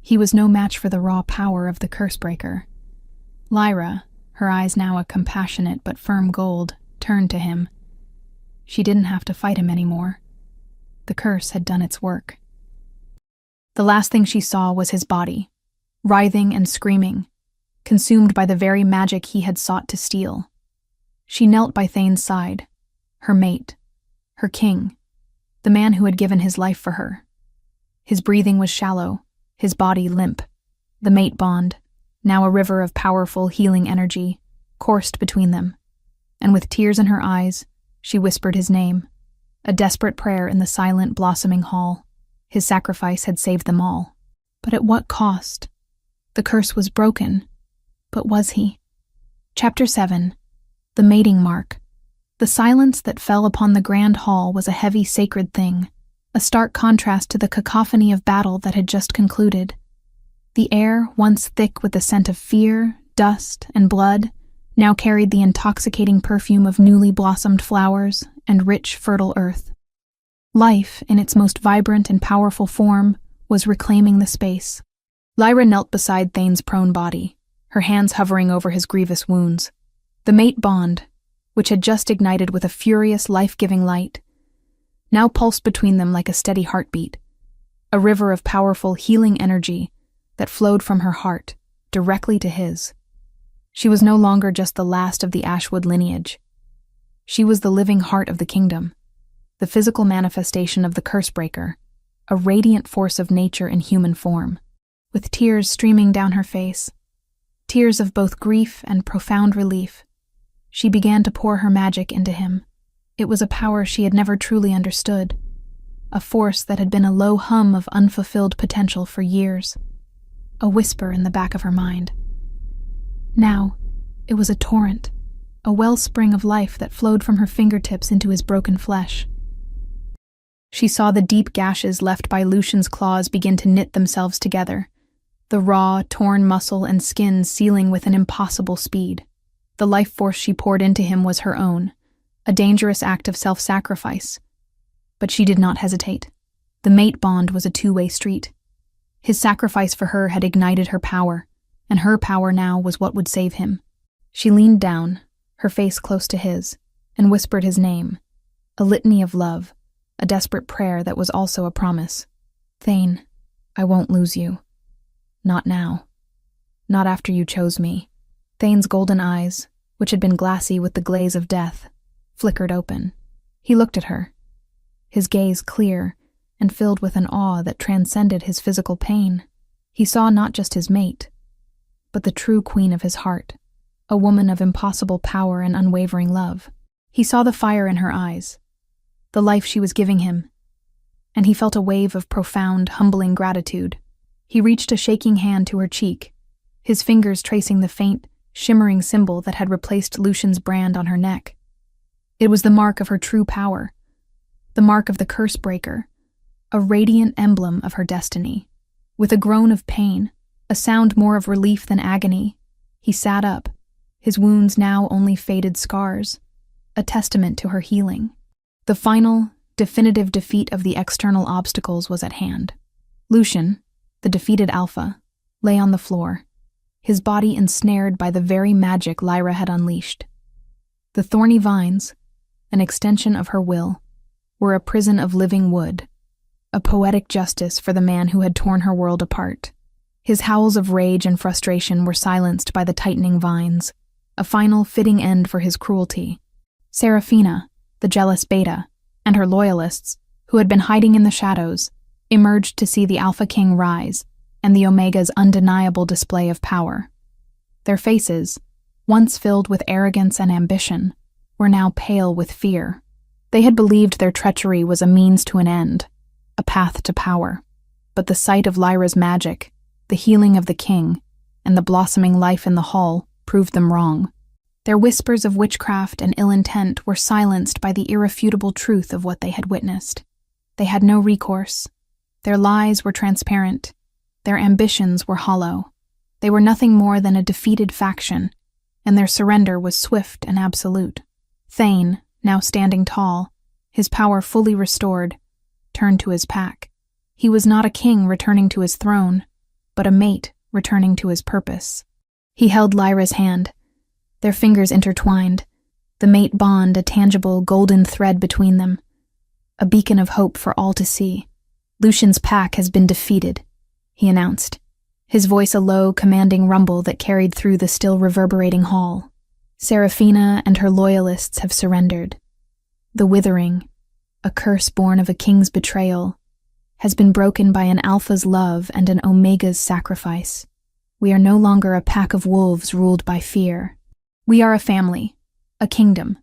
He was no match for the raw power of the Cursebreaker. Lyra, her eyes now a compassionate but firm gold, turned to him. She didn't have to fight him anymore. The curse had done its work. The last thing she saw was his body, writhing and screaming, consumed by the very magic he had sought to steal. She knelt by Thane's side, her mate, her king, the man who had given his life for her. His breathing was shallow, his body limp. The mate bond, now a river of powerful, healing energy, coursed between them, and with tears in her eyes, she whispered his name, a desperate prayer in the silent, blossoming hall. His sacrifice had saved them all. But at what cost? The curse was broken. But was he? Chapter 7. The Mating Mark. The silence that fell upon the grand hall was a heavy, sacred thing, a stark contrast to the cacophony of battle that had just concluded. The air, once thick with the scent of fear, dust, and blood, now carried the intoxicating perfume of newly blossomed flowers and rich, fertile earth. Life, in its most vibrant and powerful form, was reclaiming the space. Lyra knelt beside Thane's prone body, her hands hovering over his grievous wounds. The mate bond, which had just ignited with a furious, life-giving light, now pulsed between them like a steady heartbeat, a river of powerful, healing energy that flowed from her heart directly to his. She was no longer just the last of the Ashwood lineage. She was the living heart of the kingdom, the physical manifestation of the Cursebreaker, a radiant force of nature in human form. With tears streaming down her face, tears of both grief and profound relief, she began to pour her magic into him. It was a power she had never truly understood, a force that had been a low hum of unfulfilled potential for years, a whisper in the back of her mind. Now, it was a torrent, a wellspring of life that flowed from her fingertips into his broken flesh. She saw the deep gashes left by Lucian's claws begin to knit themselves together, the raw, torn muscle and skin sealing with an impossible speed. The life force she poured into him was her own, a dangerous act of self-sacrifice. But she did not hesitate. The mate bond was a two-way street. His sacrifice for her had ignited her power, and her power now was what would save him. She leaned down, her face close to his, and whispered his name, a litany of love, a desperate prayer that was also a promise. Thane, I won't lose you. Not now. Not after you chose me. Thane's golden eyes, which had been glassy with the glaze of death, flickered open. He looked at her, his gaze clear and filled with an awe that transcended his physical pain. He saw not just his mate, but the true queen of his heart, a woman of impossible power and unwavering love. He saw the fire in her eyes, the life she was giving him, and he felt a wave of profound, humbling gratitude. He reached a shaking hand to her cheek, his fingers tracing the faint, shimmering symbol that had replaced Lucian's brand on her neck. It was the mark of her true power, the mark of the curse breaker, a radiant emblem of her destiny. With a groan of pain, a sound more of relief than agony, he sat up, his wounds now only faded scars, a testament to her healing. The final, definitive defeat of the external obstacles was at hand. Lucian, the defeated alpha, lay on the floor, his body ensnared by the very magic Lyra had unleashed. The thorny vines, an extension of her will, were a prison of living wood, a poetic justice for the man who had torn her world apart. His howls of rage and frustration were silenced by the tightening vines, a final fitting end for his cruelty. Seraphina, the jealous beta, and her loyalists, who had been hiding in the shadows, emerged to see the Alpha King rise and the Omega's undeniable display of power. Their faces, once filled with arrogance and ambition, were now pale with fear. They had believed their treachery was a means to an end, a path to power. But the sight of Lyra's magic, the healing of the king, and the blossoming life in the hall proved them wrong. Their whispers of witchcraft and ill intent were silenced by the irrefutable truth of what they had witnessed. They had no recourse. Their lies were transparent. Their ambitions were hollow. They were nothing more than a defeated faction, and their surrender was swift and absolute. Thane, now standing tall, his power fully restored, turned to his pack. He was not a king returning to his throne, but a mate returning to his purpose. He held Lyra's hand, their fingers intertwined, the mate bond a tangible golden thread between them, a beacon of hope for all to see. Lucian's pack has been defeated, he announced, his voice a low, commanding rumble that carried through the still reverberating hall. Seraphina and her loyalists have surrendered. The withering, a curse born of a king's betrayal, has been broken by an alpha's love and an omega's sacrifice. We are no longer a pack of wolves ruled by fear. We are a family, a kingdom,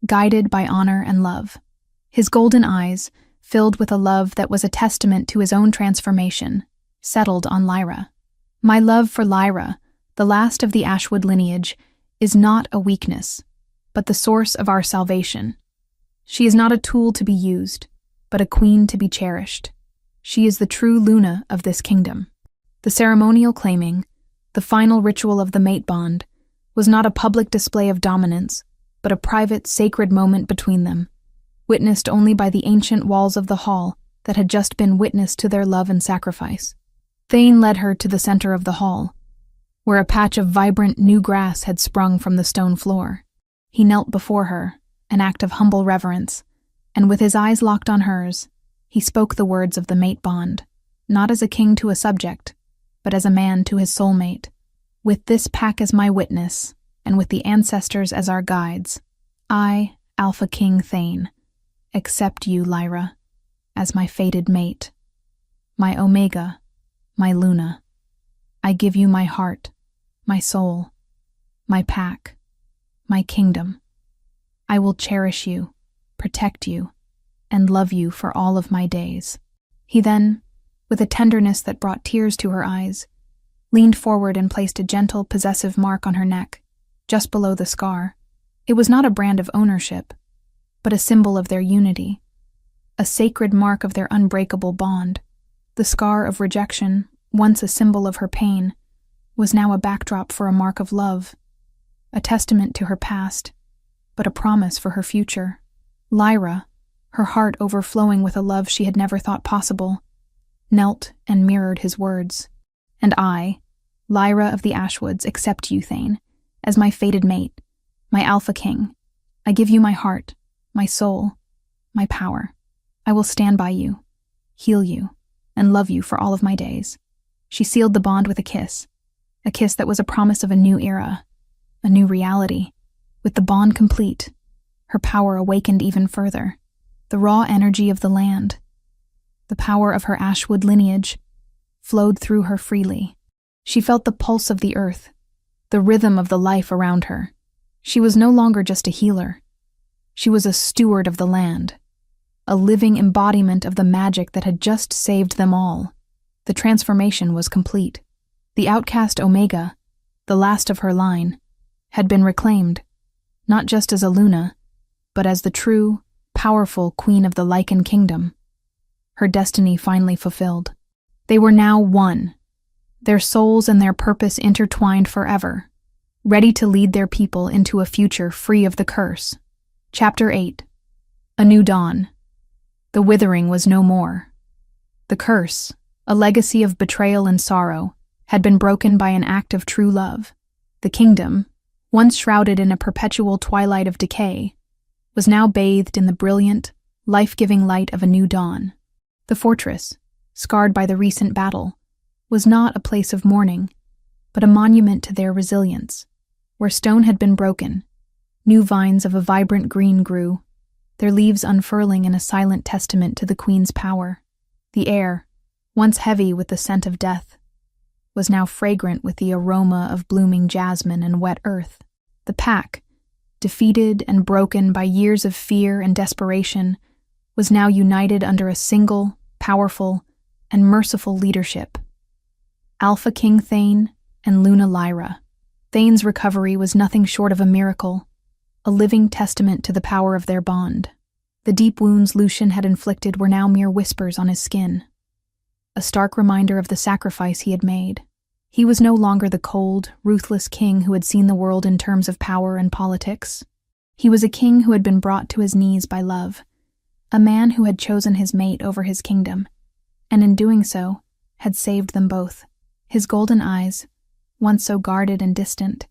guided by honor and love. His golden eyes, filled with a love that was a testament to his own transformation, settled on Lyra. My love for Lyra, the last of the Ashwood lineage, is not a weakness, but the source of our salvation. She is not a tool to be used, but a queen to be cherished. She is the true Luna of this kingdom. The ceremonial claiming, the final ritual of the mate bond, was not a public display of dominance, but a private, sacred moment between them, witnessed only by the ancient walls of the hall that had just been witness to their love and sacrifice. Thane led her to the center of the hall, where a patch of vibrant new grass had sprung from the stone floor. He knelt before her, an act of humble reverence, and with his eyes locked on hers, he spoke the words of the mate bond, not as a king to a subject, but as a man to his soulmate. With this pack as my witness, and with the ancestors as our guides, I, Alpha King Thane, accept you, Lyra, as my fated mate, my Omega, my Luna. I give you my heart, my soul, my pack, my kingdom. I will cherish you, protect you, and love you for all of my days." He then, with a tenderness that brought tears to her eyes, leaned forward and placed a gentle, possessive mark on her neck, just below the scar. It was not a brand of ownership, but a symbol of their unity, a sacred mark of their unbreakable bond. The scar of rejection, once a symbol of her pain, was now a backdrop for a mark of love, a testament to her past, but a promise for her future. Lyra, her heart overflowing with a love she had never thought possible, knelt and mirrored his words. "And I, Lyra of the Ashwoods, accept you, Thane, as my fated mate, my Alpha King. I give you my heart, my soul, my power. I will stand by you, heal you, and love you for all of my days." She sealed the bond with a kiss that was a promise of a new era, a new reality. With the bond complete, her power awakened even further. The raw energy of the land, the power of her Ashwood lineage, flowed through her freely. She felt the pulse of the earth, the rhythm of the life around her. She was no longer just a healer. She was a steward of the land, a living embodiment of the magic that had just saved them all. The transformation was complete. The outcast Omega, the last of her line, had been reclaimed, not just as a Luna, but as the true, powerful queen of the Lycan kingdom. Her destiny finally fulfilled. They were now one, their souls and their purpose intertwined forever, ready to lead their people into a future free of the curse. Chapter 8. A New Dawn. The withering was no more. The curse, a legacy of betrayal and sorrow, had been broken by an act of true love. The kingdom, once shrouded in a perpetual twilight of decay, was now bathed in the brilliant, life-giving light of a new dawn. The fortress, scarred by the recent battle, was not a place of mourning, but a monument to their resilience. Where stone had been broken, new vines of a vibrant green grew, their leaves unfurling in a silent testament to the queen's power. The air, once heavy with the scent of death, was now fragrant with the aroma of blooming jasmine and wet earth. The pack, defeated and broken by years of fear and desperation, was now united under a single, powerful, and merciful leadership. Alpha King Thane and Luna Lyra. Thane's recovery was nothing short of a miracle, a living testament to the power of their bond. The deep wounds Lucian had inflicted were now mere whispers on his skin, a stark reminder of the sacrifice he had made. He was no longer the cold, ruthless king who had seen the world in terms of power and politics. He was a king who had been brought to his knees by love, a man who had chosen his mate over his kingdom, and in doing so, had saved them both. His golden eyes, once so guarded and distant,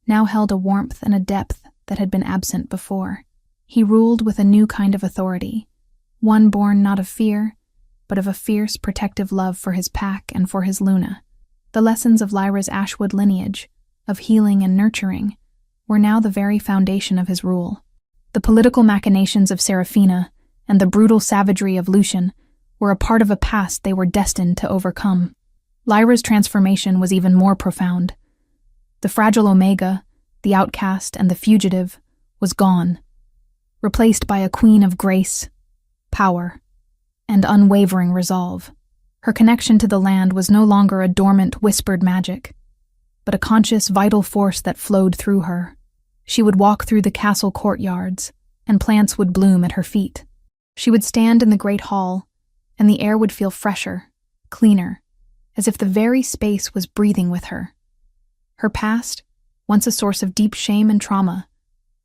now held a warmth and a depth that had been absent before. He ruled with a new kind of authority, one born not of fear, but of a fierce, protective love for his pack and for his Luna. The lessons of Lyra's Ashwood lineage, of healing and nurturing, were now the very foundation of his rule. The political machinations of Seraphina and the brutal savagery of Lucian were a part of a past they were destined to overcome. Lyra's transformation was even more profound. The fragile Omega, the outcast and the fugitive, was gone, replaced by a queen of grace, power, and unwavering resolve. Her connection to the land was no longer a dormant, whispered magic, but a conscious, vital force that flowed through her. She would walk through the castle courtyards, and plants would bloom at her feet. She would stand in the great hall, and the air would feel fresher, cleaner, as if the very space was breathing with her. Her past, once a source of deep shame and trauma,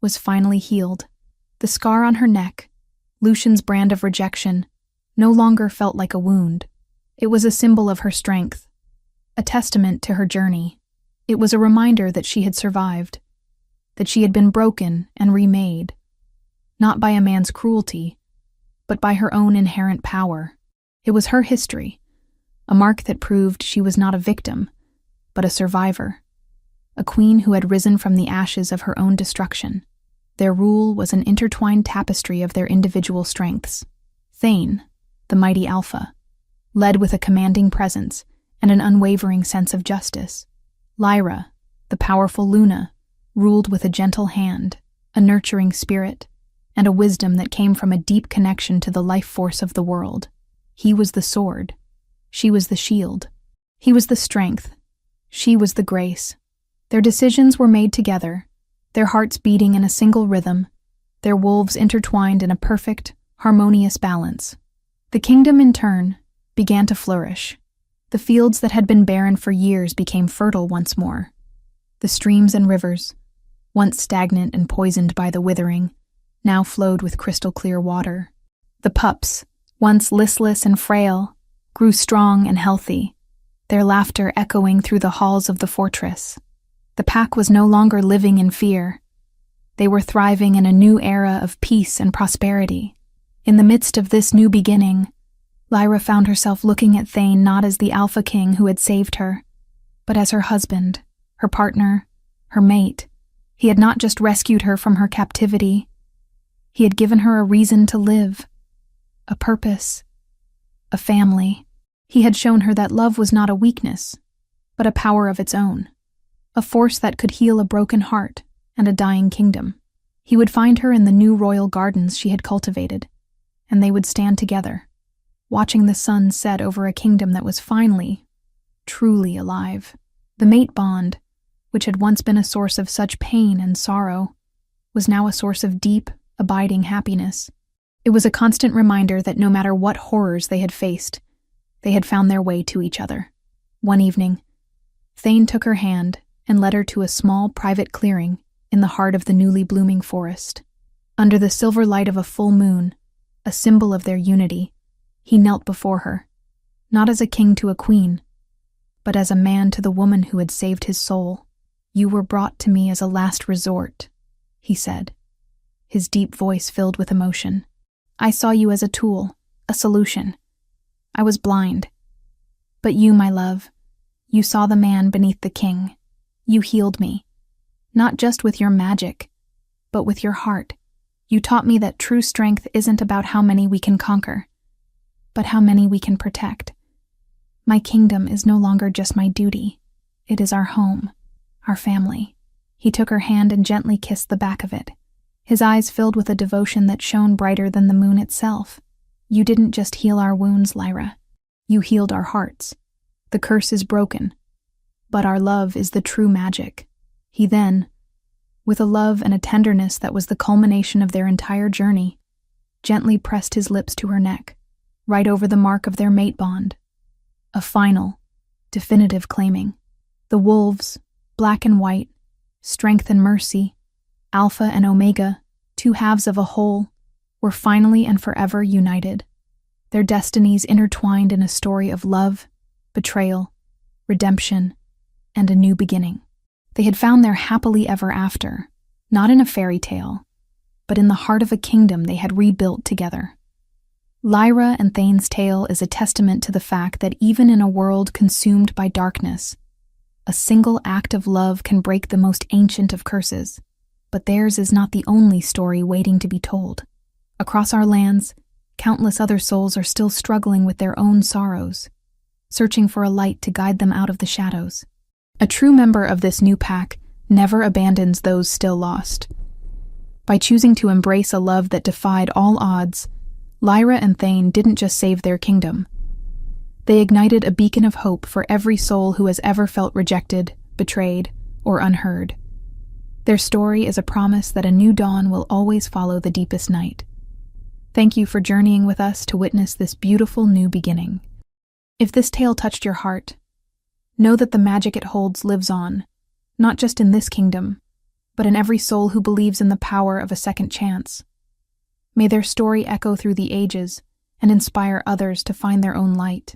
was finally healed. The scar on her neck, Lucian's brand of rejection, no longer felt like a wound. It was a symbol of her strength, a testament to her journey. It was a reminder that she had survived, that she had been broken and remade, not by a man's cruelty, but by her own inherent power. It was her history, a mark that proved she was not a victim, but a survivor, a queen who had risen from the ashes of her own destruction. Their rule was an intertwined tapestry of their individual strengths. Thane, the mighty Alpha, led with a commanding presence and an unwavering sense of justice. Lyra, the powerful Luna, ruled with a gentle hand, a nurturing spirit, and a wisdom that came from a deep connection to the life force of the world. He was the sword. She was the shield. He was the strength. She was the grace. Their decisions were made together, their hearts beating in a single rhythm, their wolves intertwined in a perfect, harmonious balance. The kingdom, in turn, began to flourish. The fields that had been barren for years became fertile once more. The streams and rivers, once stagnant and poisoned by the withering, now flowed with crystal-clear water. The pups, once listless and frail, grew strong and healthy, their laughter echoing through the halls of the fortress. The pack was no longer living in fear. They were thriving in a new era of peace and prosperity. In the midst of this new beginning, Lyra found herself looking at Thane not as the Alpha King who had saved her, but as her husband, her partner, her mate. He had not just rescued her from her captivity, he had given her a reason to live, a purpose, a family. He had shown her that love was not a weakness, but a power of its own, a force that could heal a broken heart and a dying kingdom. He would find her in the new royal gardens she had cultivated, and they would stand together, watching the sun set over a kingdom that was finally, truly alive. The mate bond, which had once been a source of such pain and sorrow, was now a source of deep, abiding happiness. It was a constant reminder that no matter what horrors they had faced, they had found their way to each other. One evening, Thane took her hand and led her to a small private clearing in the heart of the newly blooming forest. Under the silver light of a full moon, a symbol of their unity, he knelt before her, not as a king to a queen, but as a man to the woman who had saved his soul. "You were brought to me as a last resort," he said, his deep voice filled with emotion. "I saw you as a tool, a solution. I was blind. But you, my love, you saw the man beneath the king. You healed me, not just with your magic, but with your heart. You taught me that true strength isn't about how many we can conquer, but how many we can protect. My kingdom is no longer just my duty. It is our home, our family." He took her hand and gently kissed the back of it, his eyes filled with a devotion that shone brighter than the moon itself. "You didn't just heal our wounds, Lyra. You healed our hearts. The curse is broken, but our love is the true magic." He then, with a love and a tenderness that was the culmination of their entire journey, gently pressed his lips to her neck, right over the mark of their mate bond. A final, definitive claiming. The wolves, black and white, strength and mercy, Alpha and Omega, two halves of a whole, were finally and forever united, their destinies intertwined in a story of love, betrayal, redemption, and a new beginning. They had found their happily ever after, not in a fairy tale, but in the heart of a kingdom they had rebuilt together. Lyra and Thane's tale is a testament to the fact that even in a world consumed by darkness, a single act of love can break the most ancient of curses. But theirs is not the only story waiting to be told. Across our lands, countless other souls are still struggling with their own sorrows, searching for a light to guide them out of the shadows. A true member of this new pack never abandons those still lost. By choosing to embrace a love that defied all odds, Lyra and Thane didn't just save their kingdom. They ignited a beacon of hope for every soul who has ever felt rejected, betrayed, or unheard. Their story is a promise that a new dawn will always follow the deepest night. Thank you for journeying with us to witness this beautiful new beginning. If this tale touched your heart, know that the magic it holds lives on, not just in this kingdom, but in every soul who believes in the power of a second chance. May their story echo through the ages and inspire others to find their own light.